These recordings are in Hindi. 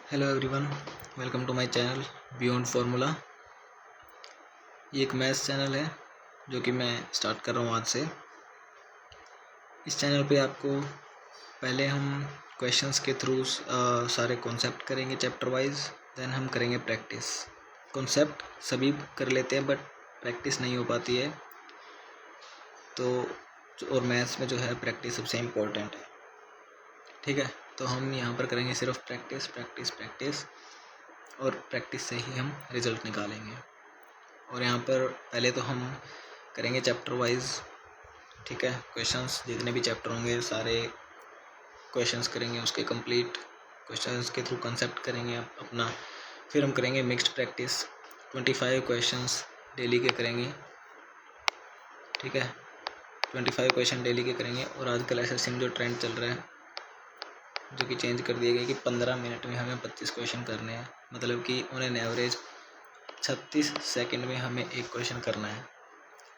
Hello everyone, welcome to my channel beyond formula. ये एक मैथ्स चैनल है जो कि मैं स्टार्ट कर रहा हूँ आज से। इस चैनल पे आपको पहले हम क्वेश्चंस के थ्रू सारे कॉन्सेप्ट करेंगे चैप्टर वाइज, देन हम करेंगे प्रैक्टिस। कॉन्सेप्ट सभी कर लेते हैं बट प्रैक्टिस नहीं हो पाती है, तो और मैथ्स में जो है प्रैक्टिस सबसे इम्पोर्टेंट है। ठीक है, तो हम यहाँ पर करेंगे सिर्फ प्रैक्टिस प्रैक्टिस प्रैक्टिस, और प्रैक्टिस से ही हम रिज़ल्ट निकालेंगे। और यहाँ पर पहले तो हम करेंगे चैप्टर वाइज। ठीक है, क्वेश्चंस जितने भी चैप्टर होंगे सारे क्वेश्चंस करेंगे, उसके कंप्लीट क्वेश्चंस के थ्रू कंसेप्ट करेंगे अपना। फिर हम करेंगे मिक्स्ड प्रैक्टिस, 25 क्वेश्चंस डेली के करेंगे। ठीक है, 25 क्वेश्चन डेली के करेंगे। और आजकल एसएससी में जो ट्रेंड चल रहा है, जो कि चेंज कर दिया गया कि 15 मिनट में हमें 25 क्वेश्चन करने हैं, मतलब कि ऑन एवरेज 36 सेकंड में हमें एक क्वेश्चन करना है।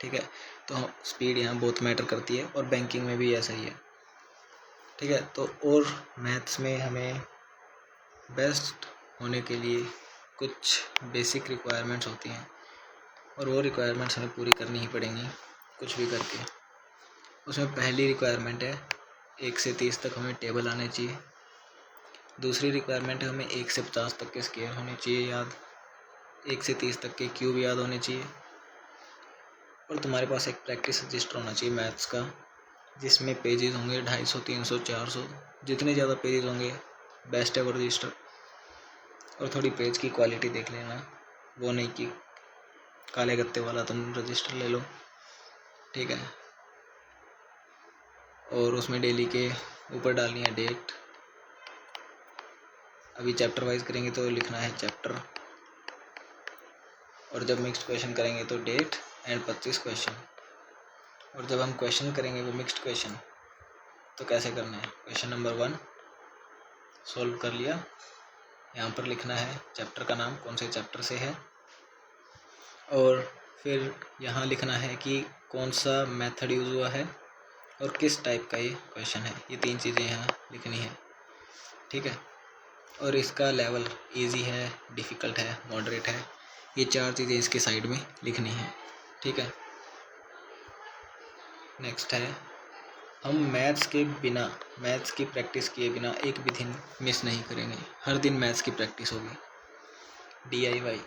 ठीक है, तो स्पीड यहाँ बहुत मैटर करती है, और बैंकिंग में भी ऐसा ही है। ठीक है, तो और मैथ्स में हमें बेस्ट होने के लिए कुछ बेसिक रिक्वायरमेंट्स होती हैं, और वो रिक्वायरमेंट्स हमें पूरी करनी ही पड़ेंगी कुछ भी करके। उसमें पहली रिक्वायरमेंट है 1 से 30 तक हमें टेबल आने चाहिए। दूसरी रिक्वायरमेंट है हमें 1 से 50 तक के स्केयर होने चाहिए याद, 1 से 30 तक के क्यूब याद होने चाहिए। और तुम्हारे पास एक प्रैक्टिस रजिस्टर होना चाहिए मैथ्स का, जिसमें पेजेस होंगे 250, 300, 400, जितने ज़्यादा पेजेस होंगे बेस्ट है वो रजिस्टर। और थोड़ी पेज की क्वालिटी देख लेना, वो नहीं कि काले गत्ते वाला तुम रजिस्टर ले लो। ठीक है, और उसमें डेली के ऊपर डालनी है डेट। अभी चैप्टर वाइज करेंगे तो लिखना है चैप्टर, और जब मिक्स्ड क्वेश्चन करेंगे तो डेट एंड 25 क्वेश्चन। और जब हम क्वेश्चन करेंगे वो मिक्स्ड क्वेश्चन, तो कैसे करना है। क्वेश्चन नंबर 1 सॉल्व कर लिया, यहाँ पर लिखना है चैप्टर का नाम, कौन से चैप्टर से है, और फिर यहाँ लिखना है कि कौन सा मेथड यूज़ हुआ है और किस टाइप का ये क्वेश्चन है। ये 3 चीज़ें यहाँ लिखनी है। ठीक है, और इसका लेवल इजी है, डिफ़िकल्ट है, मॉडरेट है, ये 4 चीज़ें इसके साइड में लिखनी है। ठीक है, नेक्स्ट है हम मैथ्स के बिना, मैथ्स की प्रैक्टिस किए बिना एक भी दिन मिस नहीं करेंगे। हर दिन मैथ्स की प्रैक्टिस होगी। DIY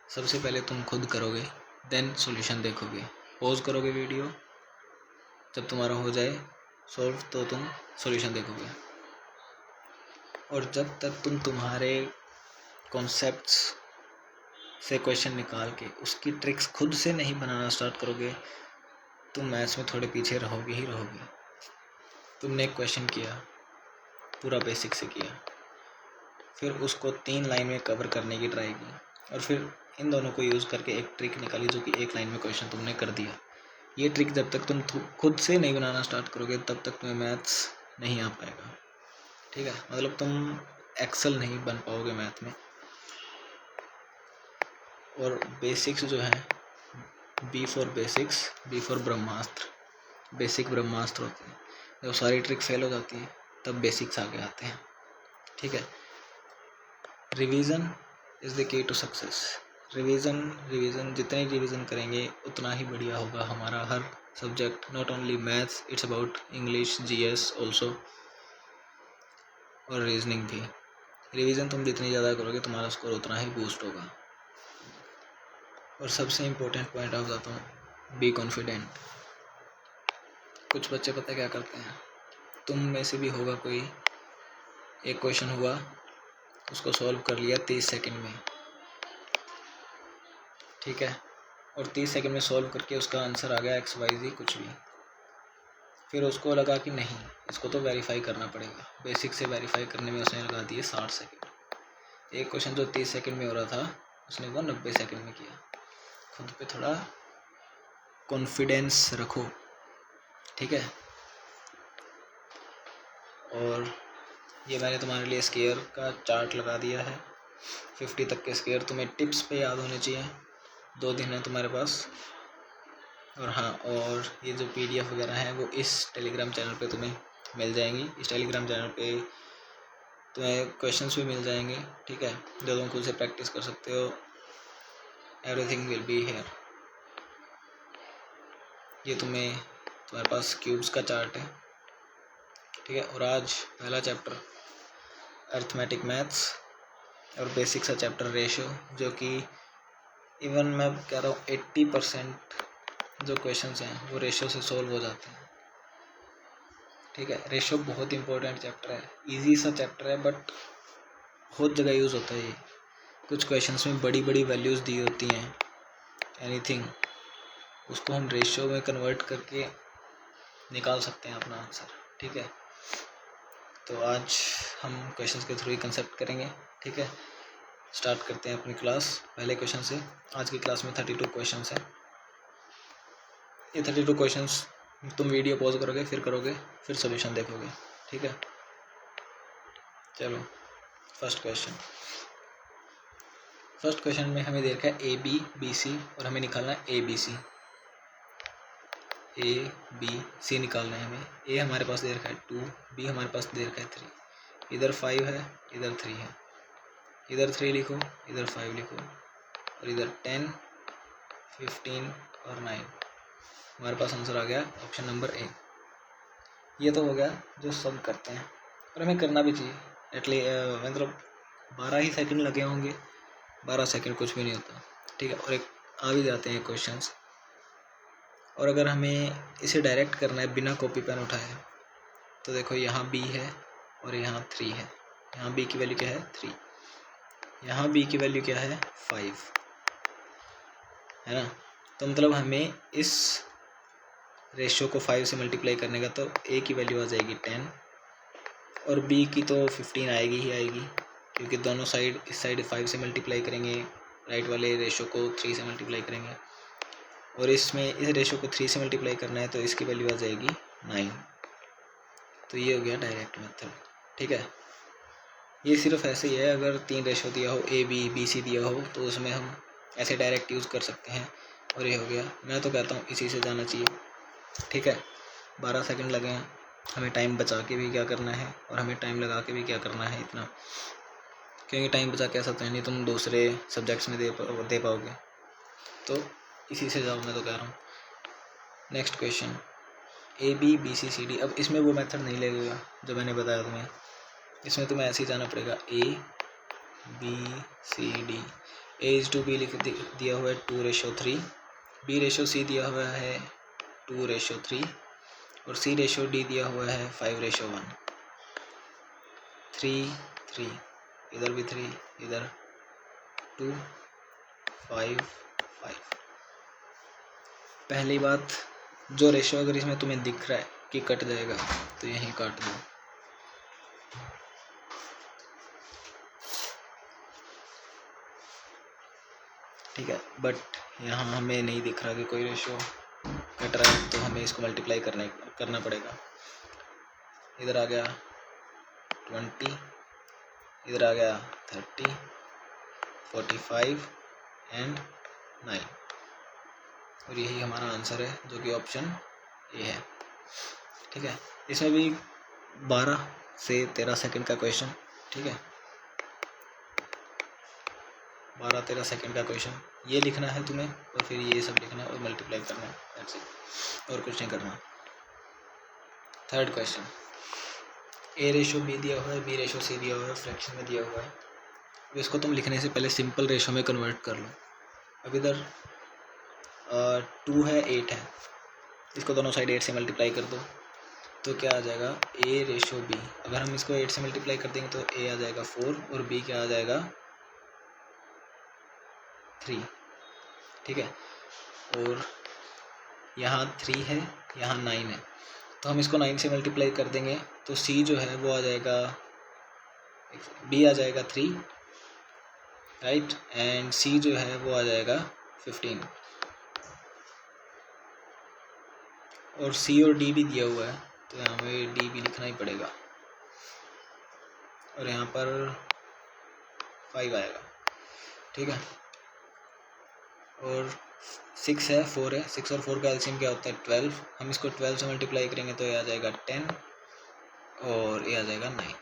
सबसे पहले तुम खुद करोगे, देन सॉल्यूशन देखोगे। पॉज करोगे वीडियो, जब तुम्हारा हो जाए सॉल्व तो तुम सॉल्यूशन देखोगे। और जब तक तुम तुम्हारे कॉन्सेप्ट्स से क्वेश्चन निकाल के उसकी ट्रिक्स खुद से नहीं बनाना स्टार्ट करोगे, तुम मैथ्स में थोड़े पीछे रहोगे ही रहोगे। तुमने एक क्वेश्चन किया, पूरा बेसिक से किया, फिर उसको 3 लाइन में कवर करने की ट्राई की, और फिर इन दोनों को यूज़ करके एक ट्रिक निकाली जो कि 1 लाइन में क्वेश्चन तुमने कर दिया। ये ट्रिक जब तक तुम खुद से नहीं बनाना स्टार्ट करोगे तब तक तुम्हें मैथ्स नहीं आ पाएगा। ठीक है, मतलब तुम एक्सेल नहीं बन पाओगे मैथ में। और बेसिक्स जो है, B for basics, B for Brahmastra. Basic Brahmastra होते हैं, जब सारी ट्रिक फेल हो जाती है तब बेसिक्स आगे आते हैं। ठीक है, revision is the key to success. Revision जितने रिवीजन करेंगे उतना ही बढ़िया होगा हमारा हर subject, not only maths, it's about English, GS also, और रीजनिंग भी। रिवीजन तुम जितनी ज़्यादा करोगे तुम्हारा स्कोर उतना ही बूस्ट होगा। और सबसे इम्पोर्टेंट पॉइंट आप बताता हूँ, बी कॉन्फिडेंट। कुछ बच्चे पता क्या करते हैं, तुम में से भी होगा कोई, एक क्वेश्चन हुआ उसको सॉल्व कर लिया 30 सेकंड में। ठीक है, और 30 सेकंड में सॉल्व करके उसका आंसर आ गया XYZ कुछ भी। फिर उसको लगा कि नहीं, इसको तो वेरीफाई करना पड़ेगा। बेसिक से वेरीफाई करने में उसने लगा दिए 60 सेकंड। एक क्वेश्चन जो 30 सेकंड में हो रहा था उसने वो 90 सेकंड में किया। खुद पे थोड़ा कॉन्फिडेंस रखो। ठीक है, और ये मैंने तुम्हारे लिए स्केयर का चार्ट लगा दिया है। 50 तक के स्केयर तुम्हें टिप्स पे याद होने चाहिए। 2 दिन है तुम्हारे पास। और हाँ, और ये जो PDF वगैरह हैं वो इस टेलीग्राम चैनल पे तुम्हें मिल जाएंगी। इस टेलीग्राम चैनल पे तुम्हें क्वेश्चंस भी मिल जाएंगे, ठीक है, जो तुम खुद से प्रैक्टिस कर सकते हो। Everything will be here. ये तुम्हारे पास क्यूब्स का चार्ट है, ठीक है। और आज पहला चैप्टर अरिथमेटिक मैथ्स और बेसिक सा चैप्टर रेशियो, जो कि इवन मैं कह रहा हूँ 80% जो क्वेश्चंस हैं वो रेशियो से सोल्व हो जाते हैं, ठीक है। रेशियो बहुत इंपॉर्टेंट चैप्टर है, इजी सा चैप्टर है, बट बहुत जगह यूज़ होता है ये। कुछ क्वेश्चंस में बड़ी बड़ी वैल्यूज़ दी होती हैं, एनीथिंग, उसको हम रेशियो में कन्वर्ट करके निकाल सकते हैं अपना आंसर, ठीक है। तो आज हम क्वेश्चंस के थ्रू ही कंसेप्ट करेंगे, ठीक है। स्टार्ट करते हैं अपनी क्लास पहले क्वेश्चन से। आज की क्लास में 32 क्वेश्चंस हैं। ये 32 क्वेश्चंस तुम वीडियो पॉज करोगे, फिर सॉल्यूशन देखोगे, ठीक है। चलो फर्स्ट क्वेश्चन में हमें दे रखा है ए बी बी सी, और हमें निकालना है ए बी सी निकालना है हमें। ए हमारे पास दे रखा है 2, बी हमारे पास दे रखा है 3, इधर 5 है, इधर 3 है, इधर 3 लिखो, इधर 5 लिखो, और इधर 10, 15 और 9। हमारे पास आंसर आ गया ऑप्शन नंबर ए। ये तो हो गया जो सब करते हैं, और हमें करना भी चाहिए। मतलब 12 ही सेकंड लगे होंगे, 12 सेकंड कुछ भी नहीं होता, ठीक है। और एक आ भी जाते हैं क्वेश्चंस। और अगर हमें इसे डायरेक्ट करना है बिना कॉपी पेन उठाए, तो देखो यहाँ बी है और यहाँ 3 है। यहाँ बी की वैल्यू क्या है 3, यहाँ बी की वैल्यू क्या है 5, है ना। तो मतलब हमें इस रेशियो को 5 से मल्टीप्लाई करने का, तो ए की वैल्यू आ जाएगी 10 और बी की तो 15 आएगी ही आएगी, क्योंकि दोनों साइड, इस साइड 5 से मल्टीप्लाई करेंगे, राइट वाले रेशियो को 3 से मल्टीप्लाई करेंगे, और इसमें इस रेशियो को 3 से मल्टीप्लाई करना है, तो इसकी वैल्यू आ जाएगी 9। तो ये हो गया डायरेक्ट मेथड, ठीक है। ये सिर्फ ऐसे ही है, अगर 3 रेशियो दिया हो, ए बी बी सी दिया हो, तो उसमें हम ऐसे डायरेक्ट यूज़ कर सकते हैं। और ये हो गया, मैं तो कहता हूँ इसी से जाना चाहिए, ठीक है। 12 सेकंड लगे हैं, हमें टाइम बचा के भी क्या करना है, और हमें टाइम लगा के भी क्या करना है इतना, क्योंकि टाइम बचा के ऐसा तो है नहीं तुम दूसरे सब्जेक्ट्स में दे पाओगे। तो इसी से जाओ, मैं तो कह रहा हूँ। Next question A B B C C D. अब इसमें वो मेथड नहीं लगेगा जो मैंने बताया तुम्हें, इसमें तुम्हें ऐसे ही जाना पड़ेगा A B C D. A is to B लिख दिया हुआ है 2:3, बी रेशो सी दिया हुआ है 2:3, और सी रेशो डी दिया हुआ है 5:1। 3 3, इधर भी 3, इधर 2 5 5। पहली बात, जो रेशो अगर इसमें तुम्हें दिख रहा है कि कट जाएगा, तो यहीं काट दो, ठीक है। बट यहाँ हमें नहीं दिख रहा कि कोई रेशो कट रहा है, तो हमें इसको मल्टीप्लाई करना पड़ेगा। इधर आ गया 20, इधर आ गया 30, 45 एंड 9, और यही हमारा आंसर है, जो कि ऑप्शन ए है, ठीक है। इसमें भी 12 से 13 सेकंड का क्वेश्चन, ठीक है। 12-13 सेकंड का क्वेश्चन, ये लिखना है तुम्हें, और फिर ये सब लिखना है और मल्टीप्लाई करना है, दैट्स इट, और कुछ नहीं करना। थर्ड क्वेश्चन, ए रेशो बी दिया हुआ है, बी रेशो सी दिया हुआ है, फ्रैक्शन में दिया हुआ है। अब इसको तुम लिखने से पहले सिंपल रेशो में कन्वर्ट कर लो। अब इधर 2 है, 8 है, इसको दोनों साइड 8 से मल्टीप्लाई कर दो, तो क्या आ जाएगा ए रेशो बी। अगर हम इसको 8 से मल्टीप्लाई कर देंगे तो ए आ जाएगा 4 और बी क्या आ जाएगा 3, ठीक है। और यहाँ 3 है, यहाँ 9 है, तो हम इसको 9 से मल्टीप्लाई कर देंगे, तो सी जो है वो आ जाएगा, बी आ जाएगा 3, राइट, एंड सी जो है वो आ जाएगा 15, और सी और डी भी दिया हुआ है, तो यहाँ हमें डी भी लिखना ही पड़ेगा, और यहाँ पर 5 आएगा, ठीक है। और 6 है, 4 है, 6 और 4 का एलसीएम क्या होता है 12, हम इसको 12 से मल्टीप्लाई करेंगे तो ये आ जाएगा 10 और ये आ जाएगा 9,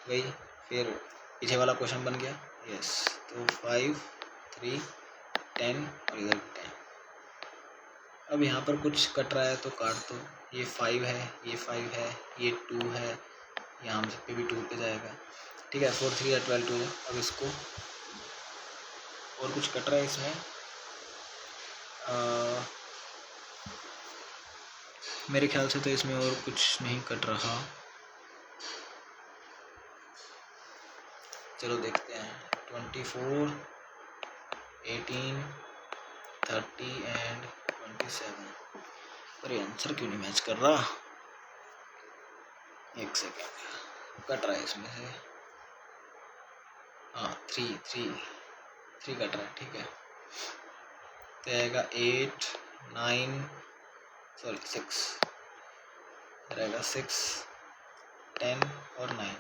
गई, फिर पीछे वाला क्वेश्चन बन गया। यस, तो 5, 3, 10 और इधर 10। अब यहाँ पर कुछ कट रहा है तो काट दो। ये 5 है, ये 5 है, ये 2 है, यहाँ पे भी 2 पे जाएगा। ठीक है, 4, 3 या 12 2 है। अब इसको और कुछ कट रहा है इसमें, मेरे ख्याल से तो इसमें और कुछ नहीं कट रहा। चलो देखते हैं। 24, 18, 30 एंड 27। पर ये आंसर क्यों नहीं मैच कर रहा? एक सेकेंड, कट रहा है इसमें से। हाँ, 3 कट रहा है। ठीक है, तो आएगा 8, 9, सॉरी 6 रहेगा, 6, 10 और 9।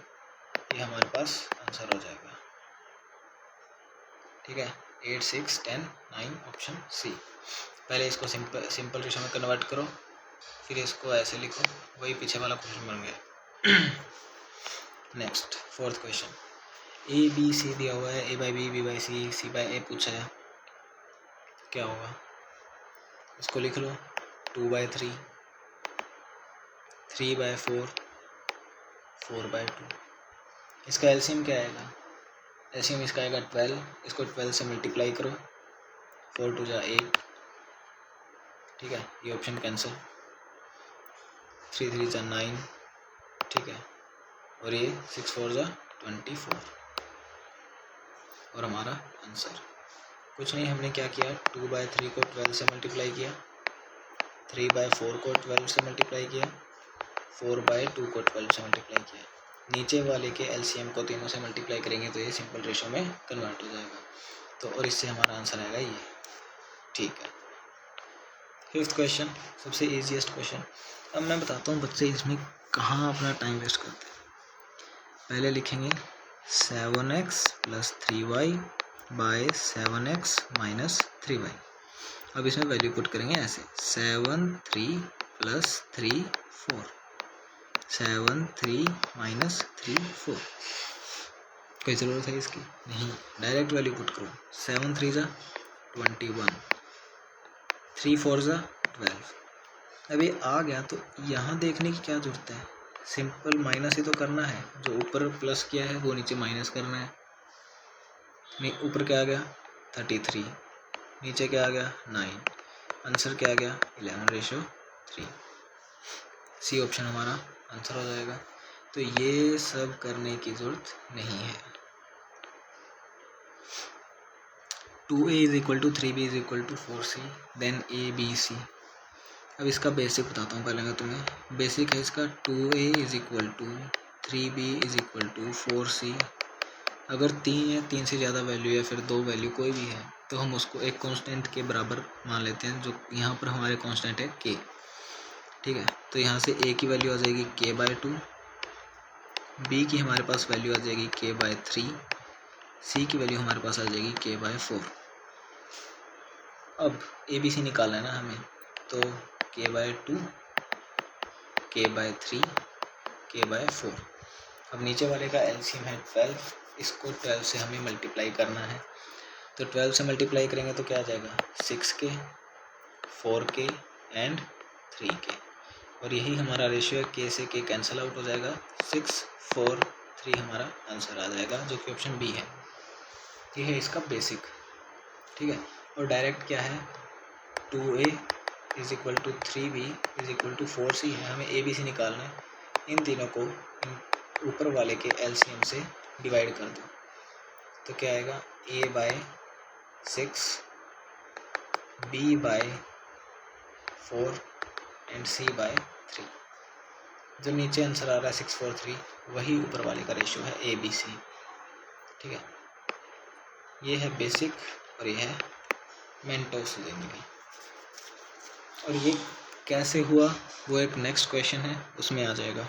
ये हमारे पास आंसर हो जाएगा। ठीक है, 8, 6, 10, 9 ऑप्शन सी। पहले इसको सिंपल रेशो में कन्वर्ट करो, फिर इसको ऐसे लिखो, वही पीछे वाला क्वेश्चन बन गया। Next, fourth question. A B C दिया हुआ है, A by B, B by C, C by A पूछा है। क्या होगा? इसको लिख लो 2/3, 3/4, 4/2। इसका एलसीएम क्या आएगा? एलसीएम इसका आएगा 12। इसको 12 से मल्टीप्लाई करो, 4 2 जा 8। ठीक है, ये ऑप्शन कैंसिल, 3 3 जा 9। ठीक है, और ये 6 4 जा 24। और हमारा आंसर कुछ नहीं, हमने क्या किया, 2/3 को 12 से मल्टीप्लाई किया, 3/4 को 12 से मल्टीप्लाई किया, 4/2 को 12 से मल्टीप्लाई किया। नीचे वाले के एलसीएम को तीनों से मल्टीप्लाई करेंगे तो ये सिंपल रेशो में कन्वर्ट हो जाएगा। तो और इससे हमारा आंसर आएगा ये। ठीक है, फिफ्थ क्वेश्चन, सबसे इजीएस्ट क्वेश्चन। अब मैं बताता हूँ बच्चे इसमें कहाँ अपना टाइम वेस्ट करते हैं। पहले लिखेंगे 7x + 3y / 7x - 3y। अब इसमें वैल्यू पुट करेंगे ऐसे, 7 3 + 3 4, 7 3 - 3 4। कोई ज़रूरत है इसकी? नहीं, डायरेक्ट वैल्यू पुट करो। 7 3 जा 21, 3 4 जा 12। अब ये आ गया तो यहाँ देखने की क्या जरूरत है, सिंपल माइनस ही तो करना है। जो ऊपर प्लस किया है वो नीचे माइनस करना है। नहीं, ऊपर क्या आ गया 33, नीचे क्या आ गया 9, आंसर क्या आ गया 11/3। सी ऑप्शन हमारा आंसर हो जाएगा। तो ये सब करने की जरूरत नहीं है। 2a = 3b = 4c, then ABC। अब इसका बेसिक बताता हूँ पहले मैं तुम्हें। बेसिक है इसका 2a = 3b = 4c। अगर 3 या 3 से ज़्यादा वैल्यू या फिर 2 वैल्यू कोई भी है तो हम उसको एक कांस्टेंट के बराबर मान लेते हैं, जो यहाँ पर हमारे कांस्टेंट है k। ठीक है, तो यहाँ से a की वैल्यू आ जाएगी k/2, b की हमारे पास वैल्यू आ जाएगी k/3, c की वैल्यू हमारे पास आ जाएगी k/4। अब ABC निकालना है ना हमें, तो k/2, k/3, k/4। अब नीचे वाले का एलसीएम है 12, इसको 12 से हमें मल्टीप्लाई करना है। तो 12 से मल्टीप्लाई करेंगे तो क्या आ जाएगा 6k, 4k एंड 3k। और यही हमारा रेशियो है, k से k कैंसिल आउट हो जाएगा, 6 4 3 हमारा आंसर आ जाएगा, जो कि ऑप्शन बी है। ये है इसका बेसिक। ठीक है, और डायरेक्ट क्या है 2a = 3b = 4c है। हमें ABC निकालना है। इन तीनों को ऊपर वाले के एलसीएम से डिवाइड कर दो, तो क्या आएगा a/6, b/4 एंड c/3। जो नीचे आंसर आ रहा है 6 4 3, वही ऊपर वाले का रेशियो है ABC। ठीक है, ये है बेसिक और ये है मेंटोस जिंदगी। और ये कैसे हुआ वो एक नेक्स्ट क्वेश्चन है, उसमें आ जाएगा।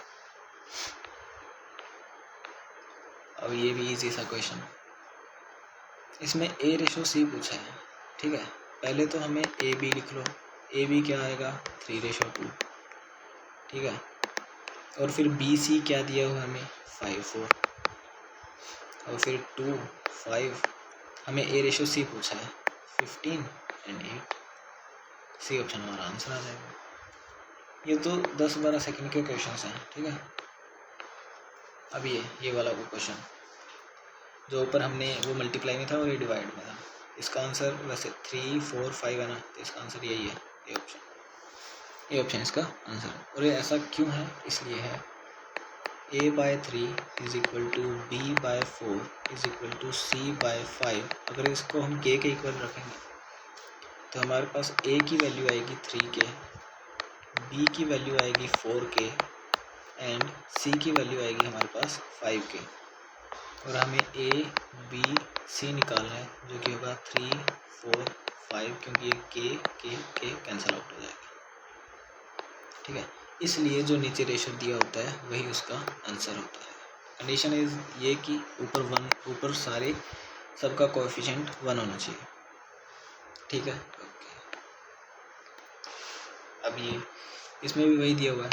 अब ये भी इजी सा क्वेश्चन, इसमें A/C पूछा है। ठीक है, पहले तो हमें AB लिख लो। AB क्या आएगा 3/2। ठीक है, और फिर BC क्या दिया हुआ हमें 5 4। और फिर 2, 5, हमें ए रेशो सी पूछा है 15 एंड 8, सी ऑप्शन हमारा आंसर आ जाएगा। ये तो 10-12 सेकंड के क्वेश्चन हैं, ठीक है। अब ये वाला वो क्वेश्चन जो ऊपर हमने वो मल्टीप्लाई में था और ये डिवाइड में था, इसका आंसर वैसे 3, 4, 5 है ना, तो इसका आंसर यही है, ये ऑप्शन इसका आंसर। और ये ऐसा क्यों है, इसलिए है a/3 is equal to b/4 is equal to c/5। अगर इसको हम k के इक्वल रखेंगे तो हमारे पास a की वैल्यू आएगी 3k, b की वैल्यू आएगी 4k एंड c की वैल्यू आएगी हमारे पास 5k। और हमें a, b, c निकालना है, जो कि होगा 3, 4, 5, क्योंकि ये k कैंसिल आउट हो जाएगा, ठीक है। इसलिए जो नीचे रेशो दिया होता है वही उसका आंसर होता है। कंडीशन इज ये कि ऊपर सारे सबका कोएफिशिएंट 1 होना चाहिए, ठीक है। ओके, अब ये इसमें भी वही दिया हुआ है,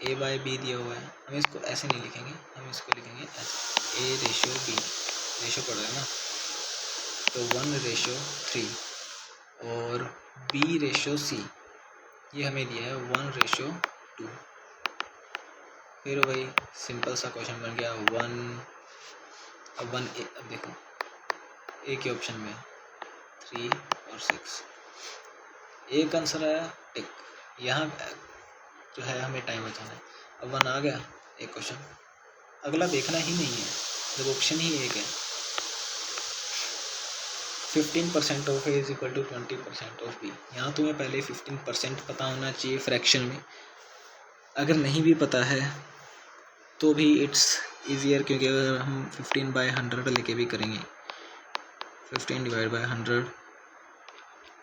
a/b दिया हुआ है। हम इसको ऐसे नहीं लिखेंगे, हम इसको लिखेंगे ऐसे, a रेशो b, रेशो पड़ रहा है ना, तो 1:3, और b रेशो c ये हमें दिया है 1:2। फिर वही सिंपल सा क्वेश्चन बन गया 1। अब देखो ए के ऑप्शन में 3 और 6, एक आंसर आया टिक, यहाँ जो है हमें टाइम बचाना है। अब 1 आ गया एक क्वेश्चन, अगला देखना ही नहीं है जब ऑप्शन ही एक है। 15% of A is equal to 20% of B. यहाँ तुम्हें पहले 15% पता होना चाहिए फ्रैक्शन में, अगर नहीं भी पता है तो भी इट्स ईजियर, क्योंकि अगर हम 15/100 लेके भी करेंगे, 15 divide by 100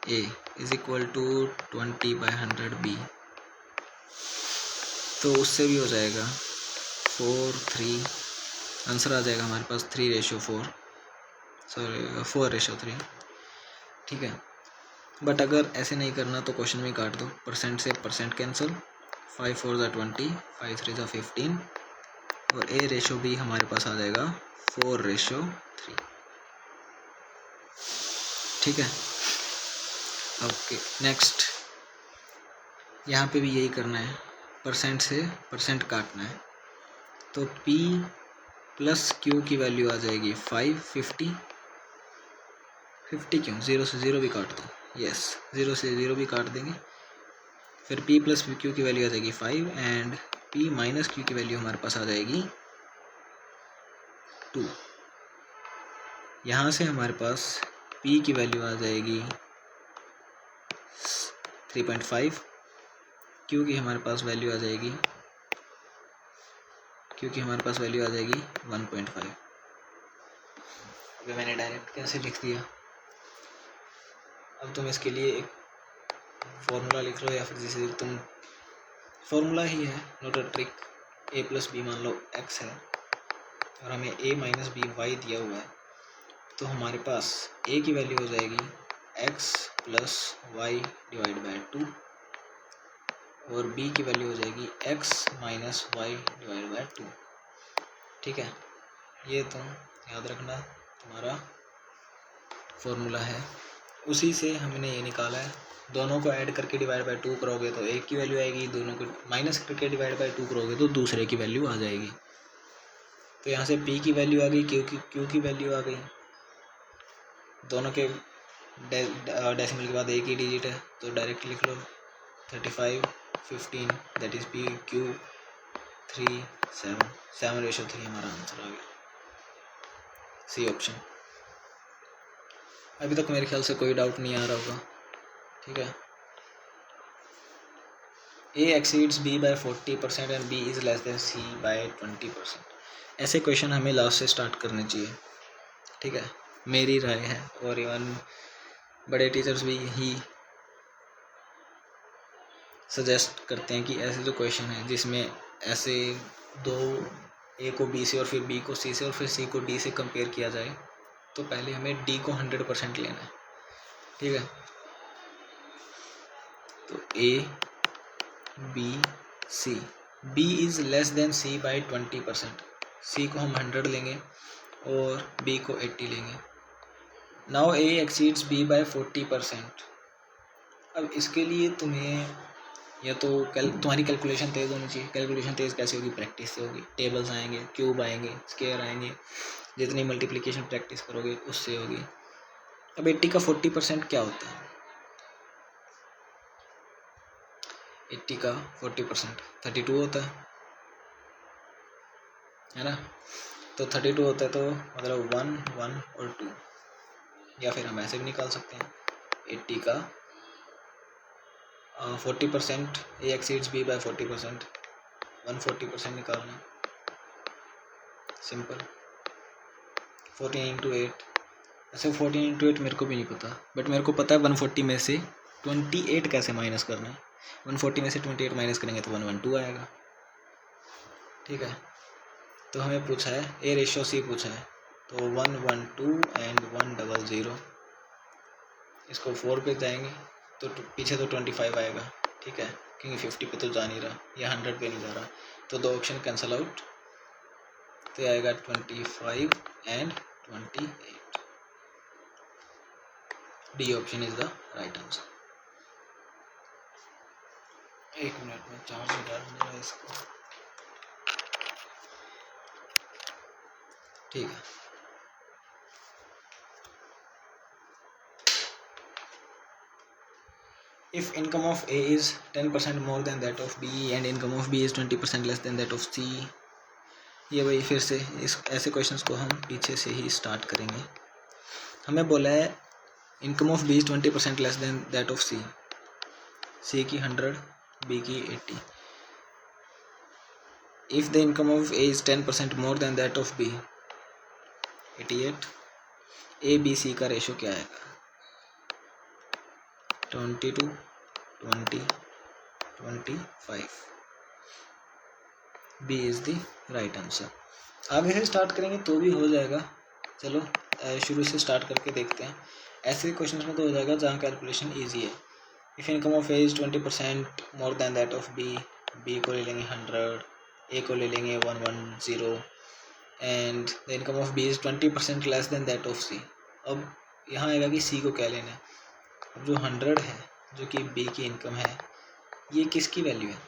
A is equal to 20/100 B, तो उससे भी हो जाएगा 4:3, आंसर आ जाएगा हमारे पास 3:4, सॉरी 4:3, ठीक है। बट अगर ऐसे नहीं करना तो क्वेश्चन में काट दो, परसेंट से परसेंट कैंसिल, 5 4 ज़ा 20, 5 3 ज़ा 15, और ए रेशो भी हमारे पास आ जाएगा 4:3, ठीक है। ओके, नेक्स्ट यहाँ पे भी यही करना है, परसेंट से परसेंट काटना है, तो p प्लस q की वैल्यू आ जाएगी 5, 50 क्यों, 0 से 0 भी काट दो, यस 0 से 0 भी काट देंगे। फिर p प्लस q की वैल्यू आ जाएगी 5 एंड p माइनस q की वैल्यू हमारे पास आ जाएगी 2। यहाँ से हमारे पास p की वैल्यू आ जाएगी 3.5, q की हमारे पास वैल्यू आ जाएगी 1.5। अभी मैंने डायरेक्ट कैसे लिख दिया, अब तुम इसके लिए एक फॉर्मूला लिख लो, या फिर जैसे तुम फॉर्मूला ही है, not a trick. a plus B मान लो x है और हमें a माइनस बी y दिया हुआ है, तो हमारे पास a की वैल्यू हो जाएगी x plus Y divide by 2 और b की वैल्यू हो जाएगी x minus Y divide by 2, ठीक है। ये तुम याद रखना, तुम्हारा फॉर्मूला है, उसी से हमने ये निकाला है। दोनों को ऐड करके डिवाइड बाय 2 करोगे तो एक की वैल्यू आएगी, दोनों को माइनस करके डिवाइड बाय 2 करोगे तो दूसरे की वैल्यू आ जाएगी। तो यहाँ से p की वैल्यू आ गई, q की वैल्यू आ गई, दोनों के डेसिमल के बाद एक ही डिजिट है तो डायरेक्ट लिख लो 35, 15, दैट इज p, q 3, 7:3 हमारा आंसर आ गया, सी ऑप्शन। अभी तक मेरे ख्याल से कोई डाउट नहीं आ रहा होगा, ठीक है। a exceeds b by 40% and b is less than c by 20%। ऐसे क्वेश्चन हमें लास्ट से स्टार्ट करने चाहिए, ठीक है, मेरी राय है। और इवन बड़े टीचर्स भी यही सजेस्ट करते हैं कि ऐसे जो क्वेश्चन है जिसमें ऐसे दो a को b से और फिर b को c से और फिर c को d से कंपेयर किया जाए, तो पहले हमें d को 100% लेना है, ठीक है। तो a b c, b is less than c by 20%, सी को हम 100 लेंगे और बी को 80 लेंगे। नाउ ए एक्सीड्स बी बाय 40%। अब इसके लिए तुम्हें या तो तुम्हारी कैलकुलेशन तेज़ होनी चाहिए। कैलकुलेशन तेज़ कैसे होगी? प्रैक्टिस से होगी। टेबल्स आएंगे, क्यूब आएंगे, स्क्वायर आएंगे, जितनी मल्टीप्लिकेशन प्रैक्टिस करोगे उससे होगी। अब 80 का 40% क्या होता है? 80 का 40% 32 होता है ना? तो 32 होता है, तो मतलब 1, 1 और 2, या फिर हम ऐसे भी निकाल सकते हैं 80 का 40%, ए एक्सीड्स बी बाय 40%, 140% निकालना, सिंपल। 14 इंटू 8, ऐसे 14 इंटू 8 मेरे को भी नहीं पता, बट मेरे को पता है 140 में से 28 कैसे माइनस करना है। 140 में से 28 माइनस करेंगे तो 112 आएगा। ठीक है, तो हमें पूछा है ए रेशियो सी पूछा है, तो 112 एंड 100। इसको 4 पे जाएंगे तो पीछे तो 25 आएगा। ठीक है, क्योंकि 50 पे तो जा नहीं रहा, या 100 पे नहीं जा रहा, तो 2 ऑप्शन कैंसिल आउट, तो आएगा 25 and 28। D option is the right answer. 1 minute में चार्ज डालना है इसको। ठीक है, if income of A is 10% more than that of B and income of B is 20% less than that of C, ये वही फिर से इस ऐसे क्वेश्चंस को हम पीछे से ही स्टार्ट करेंगे। हमें बोला है income of B is 20% less than that of C, C की 100, बी की 80। If the income of A is 10% more than that of B, 88। A B C का रेशो क्या आएगा? 22, 20, 25। B is the right answer. आगे से स्टार्ट करेंगे तो भी हो जाएगा। चलो शुरू से स्टार्ट करके देखते हैं। ऐसे क्वेश्चन में तो हो जाएगा जहाँ कैलकुलेशन इजी है। If income of A is 20% more than that of B, B को ले लेंगे 100, ए को ले लेंगे 110 and the income of B is 20% less than that of C. अब यहाँ आएगा कि सी को क्या लेना है। अब जो 100 है जो कि बी की इनकम है, ये किसकी वैल्यू है?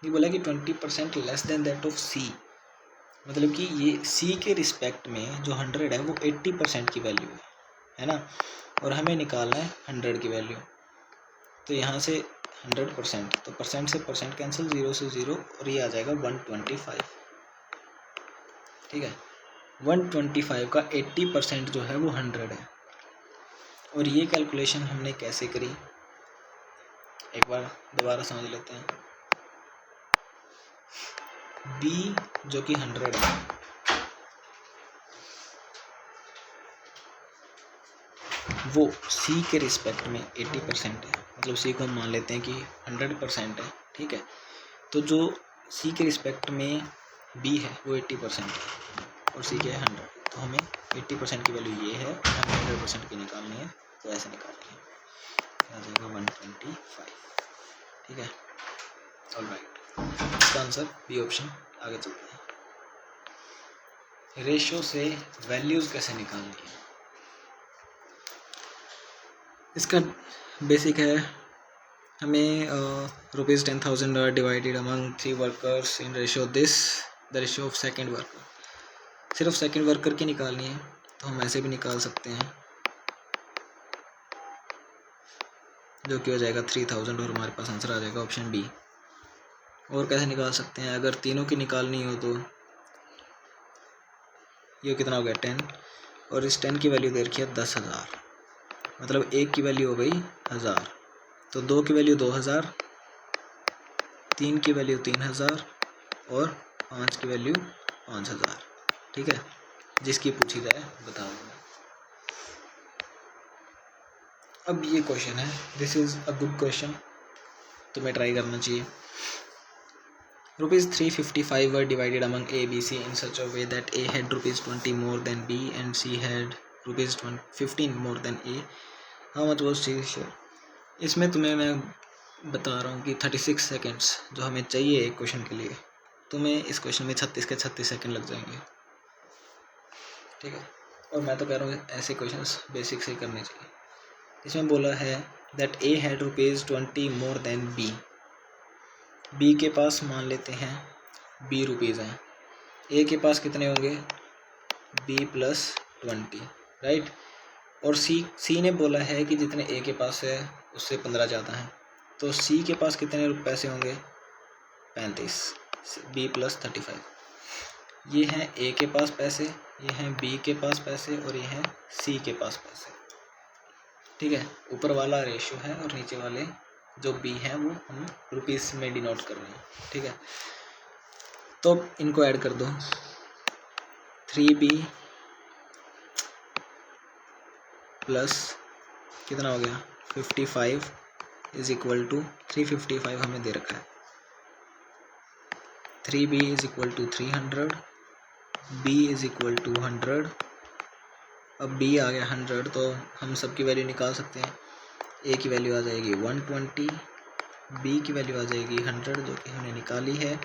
ये बोला कि 20% लेस देन दैट ऑफ सी, मतलब कि ये सी के रिस्पेक्ट में जो 100 है वो 80% की वैल्यू है ना, और हमें निकालना है 100 की वैल्यू। तो यहाँ से 100%, तो परसेंट से परसेंट कैंसिल, 0 से 0, और ये आ जाएगा 125। ठीक है, 125 का 80% जो है वो 100 है। और ये कैलकुलेशन हमने कैसे करी, एक बार दोबारा समझ लेते हैं। बी जो कि 100 है, वो सी के रिस्पेक्ट में 80% है, मतलब सी को हम मान लेते हैं कि 100% है। ठीक है, तो जो सी के रिस्पेक्ट में बी है वो 80% है और सी के 100, तो हमें 80% की वैल्यू ये है, हमें 100% की निकालनी है, तो ऐसे निकालेंगे, आ जाएगा 125। ठीक है, ऑलराइट, इसका आंसर बी ऑप्शन। आगे चलते हैं, रेशियो से वैल्यूज़ कैसे निकालनी है। इसका बेसिक है, हमें ₹10,000 divided among 3 workers in ratio this, the ratio of second worker. सिर्फ सेकंड वर्कर की निकालनी है, तो हम ऐसे भी निकाल सकते हैं, जो कि हो जाएगा 3000, और हमारे पास आंसर आ जाएगा ऑप्शन बी। और कैसे निकाल सकते हैं, अगर तीनों की निकालनी हो तो ये कितना हो गया 10, और इस 10 की वैल्यू दे रखी है 10,000, मतलब एक की वैल्यू हो गई 1000, तो 2 की वैल्यू 2000, 3 की वैल्यू 3000 और 5 की वैल्यू 5000। ठीक है, जिसकी पूछी जाए बता दूँगा। अब ये क्वेश्चन है, this is a good question, तुम्हें ट्राई करना चाहिए। ₹355 were divided among A, B, C in such a way that A had ₹20 more than B and C had ₹15 more than A. How much was C share? इसमें तुम्हें मैं बता रहा हूँ कि 36 सेकेंड्स जो हमें चाहिए एक क्वेश्चन के लिए, तुम्हें इस क्वेश्चन में 36 के 36 सेकेंड लग जाएंगे। ठीक है। और मैं तो कह रहा हूँ ऐसे क्वेश्चंस बेसिक से करने चाहिए। इसमें बोला है that A had ₹20 more than B. B के पास मान लेते हैं ₹20 हैं। ए के पास कितने होंगे? b + 20, right. और सी ने बोला है कि जितने ए के पास है उससे 15 ज़्यादा है, तो सी के पास कितने पैसे होंगे? 35, b + 35। ये हैं ए के पास पैसे, ये हैं बी के पास पैसे और ये हैं सी के पास पैसे। ठीक है, ऊपर वाला रेशियो है और नीचे वाले जो बी हैं वो हम रुपीस में डिनोट कर रहे हैं। ठीक है, तो इनको ऐड कर दो। 3b प्लस कितना हो गया? 55 इज इक्वल टू 355 हमें दे रखा है। 3b is equal to 300, b is equal to 100। अब b आ गया 100 तो हम सबकी वैल्यू निकाल सकते हैं। a की वैल्यू आ जाएगी 120, b की वैल्यू आ जाएगी 100 जो कि हमने निकाली है,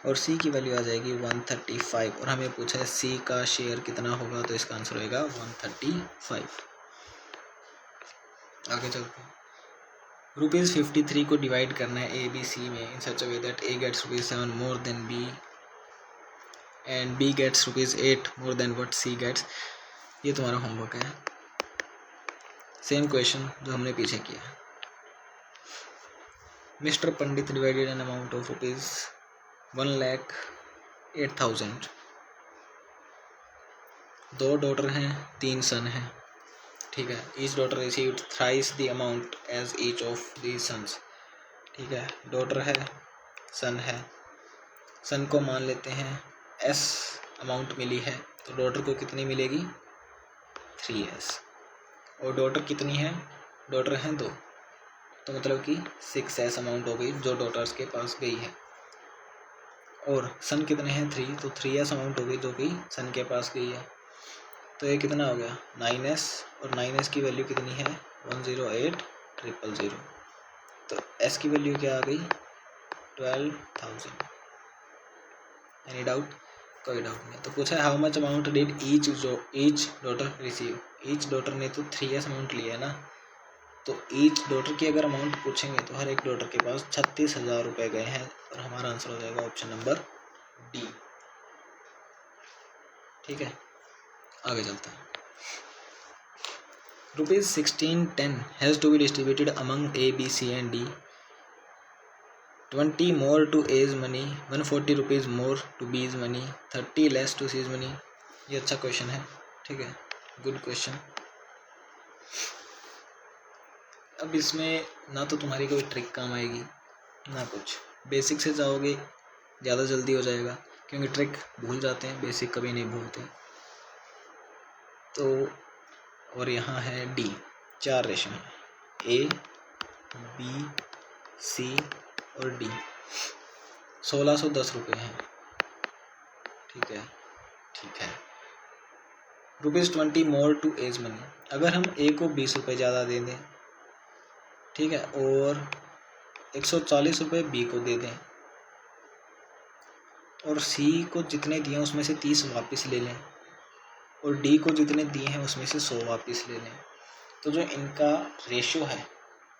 और c की वैल्यू आ जाएगी 135। और हमें पूछा है c का शेयर कितना होगा, तो इसका आंसर होएगा 135। आगे चलते हैं। ₹53 को डिवाइड करना है ए बी सी में in such a way that A gets ₹7 more than B and B gets ₹8 more than what C gets. ये तुम्हारा होमवर्क है, सेम क्वेश्चन जो हमने पीछे किया। Mister Pandit divided an amount of ₹1,08,000। 2 daughter हैं, 3 सन हैं। ठीक है, each daughter received thrice the amount as each of the sons. ठीक है, डॉटर है, सन है। सन को मान लेते हैं s अमाउंट मिली है, तो डॉटर को कितनी मिलेगी? 3s। और डॉटर कितनी है? डॉटर हैं 2, तो मतलब कि 6s अमाउंट हो गई जो डॉटर्स के पास गई है। और सन कितने हैं? 3, तो 3s अमाउंट हो गई जो कि सन के पास गई है। तो ये कितना हो गया? 9s, और 9s की वैल्यू कितनी है? 108,000। तो s की वैल्यू क्या आ गई? 12,000। Any doubt? कोई डाउट नहीं। तो पूछा है how much amount did each daughter receive. Each daughter ने तो 3s अमाउंट लिया है ना, तो ईच डॉटर की अगर अमाउंट पूछेंगे तो हर एक डॉटर के पास 36,000 रुपये गए हैं, और हमारा आंसर हो जाएगा ऑप्शन नंबर डी। ठीक है, आगे चलते हैं। ₹1610 has to be distributed among A B C and D. 20 more to A's money, 140 rupees more to B's money, 30 less to C's money. ये अच्छा क्वेश्चन है। ठीक है, गुड क्वेश्चन। अब इसमें ना तो तुम्हारी कोई ट्रिक काम आएगी ना कुछ, बेसिक से जाओगे ज़्यादा जल्दी हो जाएगा, क्योंकि ट्रिक भूल जाते हैं, बेसिक कभी नहीं भूलते। तो और यहाँ है डी, 4 रेशो हैं, ए बी सी और डी। 1610 रुपये हैं। ठीक है, ठीक है। ₹20 मोर टू एज मनी। अगर हम ए को 20 रुपये ज़्यादा दे दें, ठीक है, और 140 रुपये बी को दे दें, और सी को जितने दिए उसमें से 30 वापस ले लें, और डी को जितने दिए हैं उसमें से 100 वापस ले लें, तो जो इनका रेशियो है,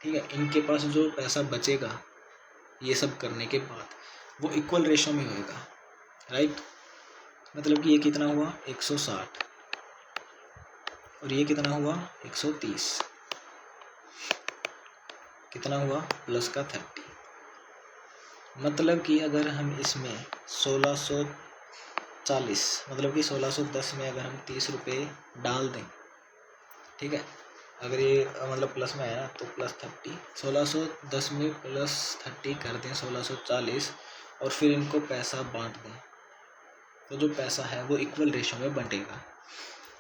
ठीक है, इनके पास जो पैसा बचेगा ये सब करने के बाद वो इक्वल रेशियो में होएगा, राइट। मतलब कि ये कितना हुआ? 160, और ये कितना हुआ? 130। कितना हुआ? प्लस का 30। मतलब कि अगर हम इसमें 1640, मतलब कि 1610 में अगर हम 30 रुपये डाल दें, ठीक है, अगर ये मतलब प्लस में आया तो प्लस 30, 1610 में प्लस 30 कर दें 1640, और फिर इनको पैसा बांट दें, तो जो पैसा है वो इक्वल रेशो में बंटेगा।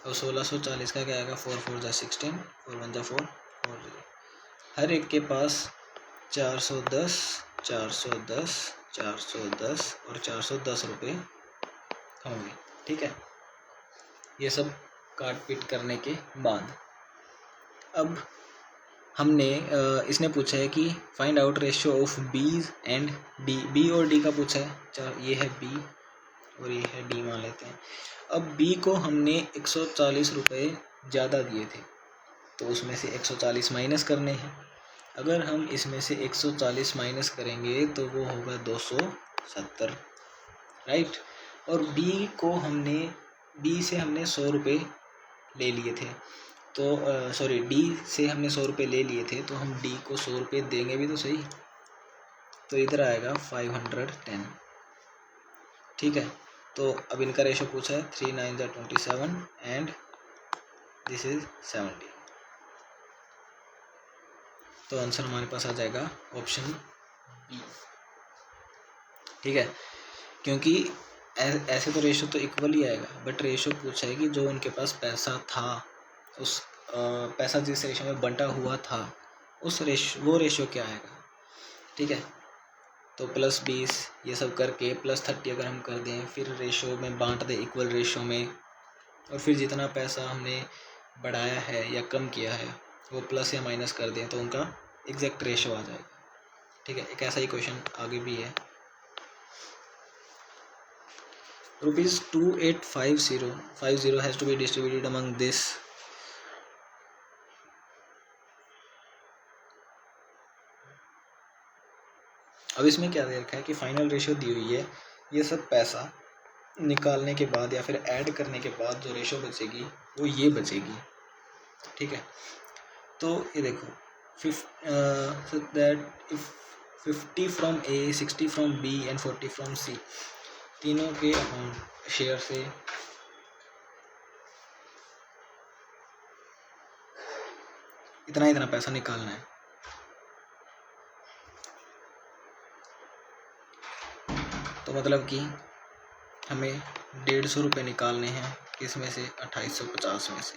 और 1640 का क्या आएगा? 4 4 जा 16, 4 1 जा 4, 4। हर एक के पास 410, 410, 410 और 410 रुपये होंगे। ठीक है, ये सब काट पीट करने के बाद अब हमने इसने पूछा है कि find out ratio of B and D. B और डी का पूछा है, ये है बी और ये है डी मान लेते हैं। अब बी को हमने 140 रुपये ज़्यादा दिए थे, तो उसमें से 140 माइनस करने हैं। अगर हम इसमें से 140 माइनस करेंगे तो वो होगा 270, राइट। और बी से हमने 100 रुपये ले लिए थे, तो सॉरी डी से हमने 100 रुपये ले लिए थे, तो हम डी को 100 रुपये देंगे भी तो सही। तो इधर आएगा 510, ठीक है। तो अब इनका रेशो पूछा है, 3 9 27 एंड दिस इज 70। तो आंसर हमारे पास आ जाएगा ऑप्शन बी, ठीक है। क्योंकि ऐसे तो रेशो तो इक्वल ही आएगा, बट रेशो पूछा है कि जो उनके पास पैसा था, उस पैसा जिस रेशो में बंटा हुआ था वो रेशो क्या आएगा, ठीक है। तो +20 ये सब करके +30 अगर हम कर दें, फिर रेशो में बांट दें इक्वल रेशो में, और फिर जितना पैसा हमने बढ़ाया है या कम किया है वो प्लस या माइनस कर दें, तो उनका एग्जैक्ट रेशो आ जाएगा, ठीक है। एक ऐसा ही क्वेश्चन आगे भी है। ₹2850 has to be distributed among this. अब इसमें क्या दे रखा है कि फाइनल रेशो दी हुई है, ये सब पैसा निकालने के बाद या फिर ऐड करने के बाद जो रेशो बचेगी वो ये बचेगी, ठीक है। तो ये देखो, that if 50 from A, 60 from B and 40 from C, तीनों के अमाउंट शेयर से इतना पैसा निकालना है। तो मतलब कि हमें 150 रुपये निकालने हैं, किसमें से, 2850 में से।